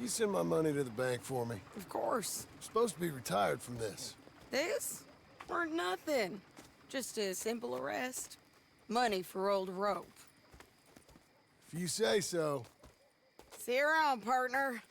Speaker 2: You send my money to the bank for me.
Speaker 15: Of course.
Speaker 2: I'm supposed to be retired from this.
Speaker 15: This? Or nothing. Just a simple arrest. Money for old rope.
Speaker 2: If you say so.
Speaker 15: See you around, partner.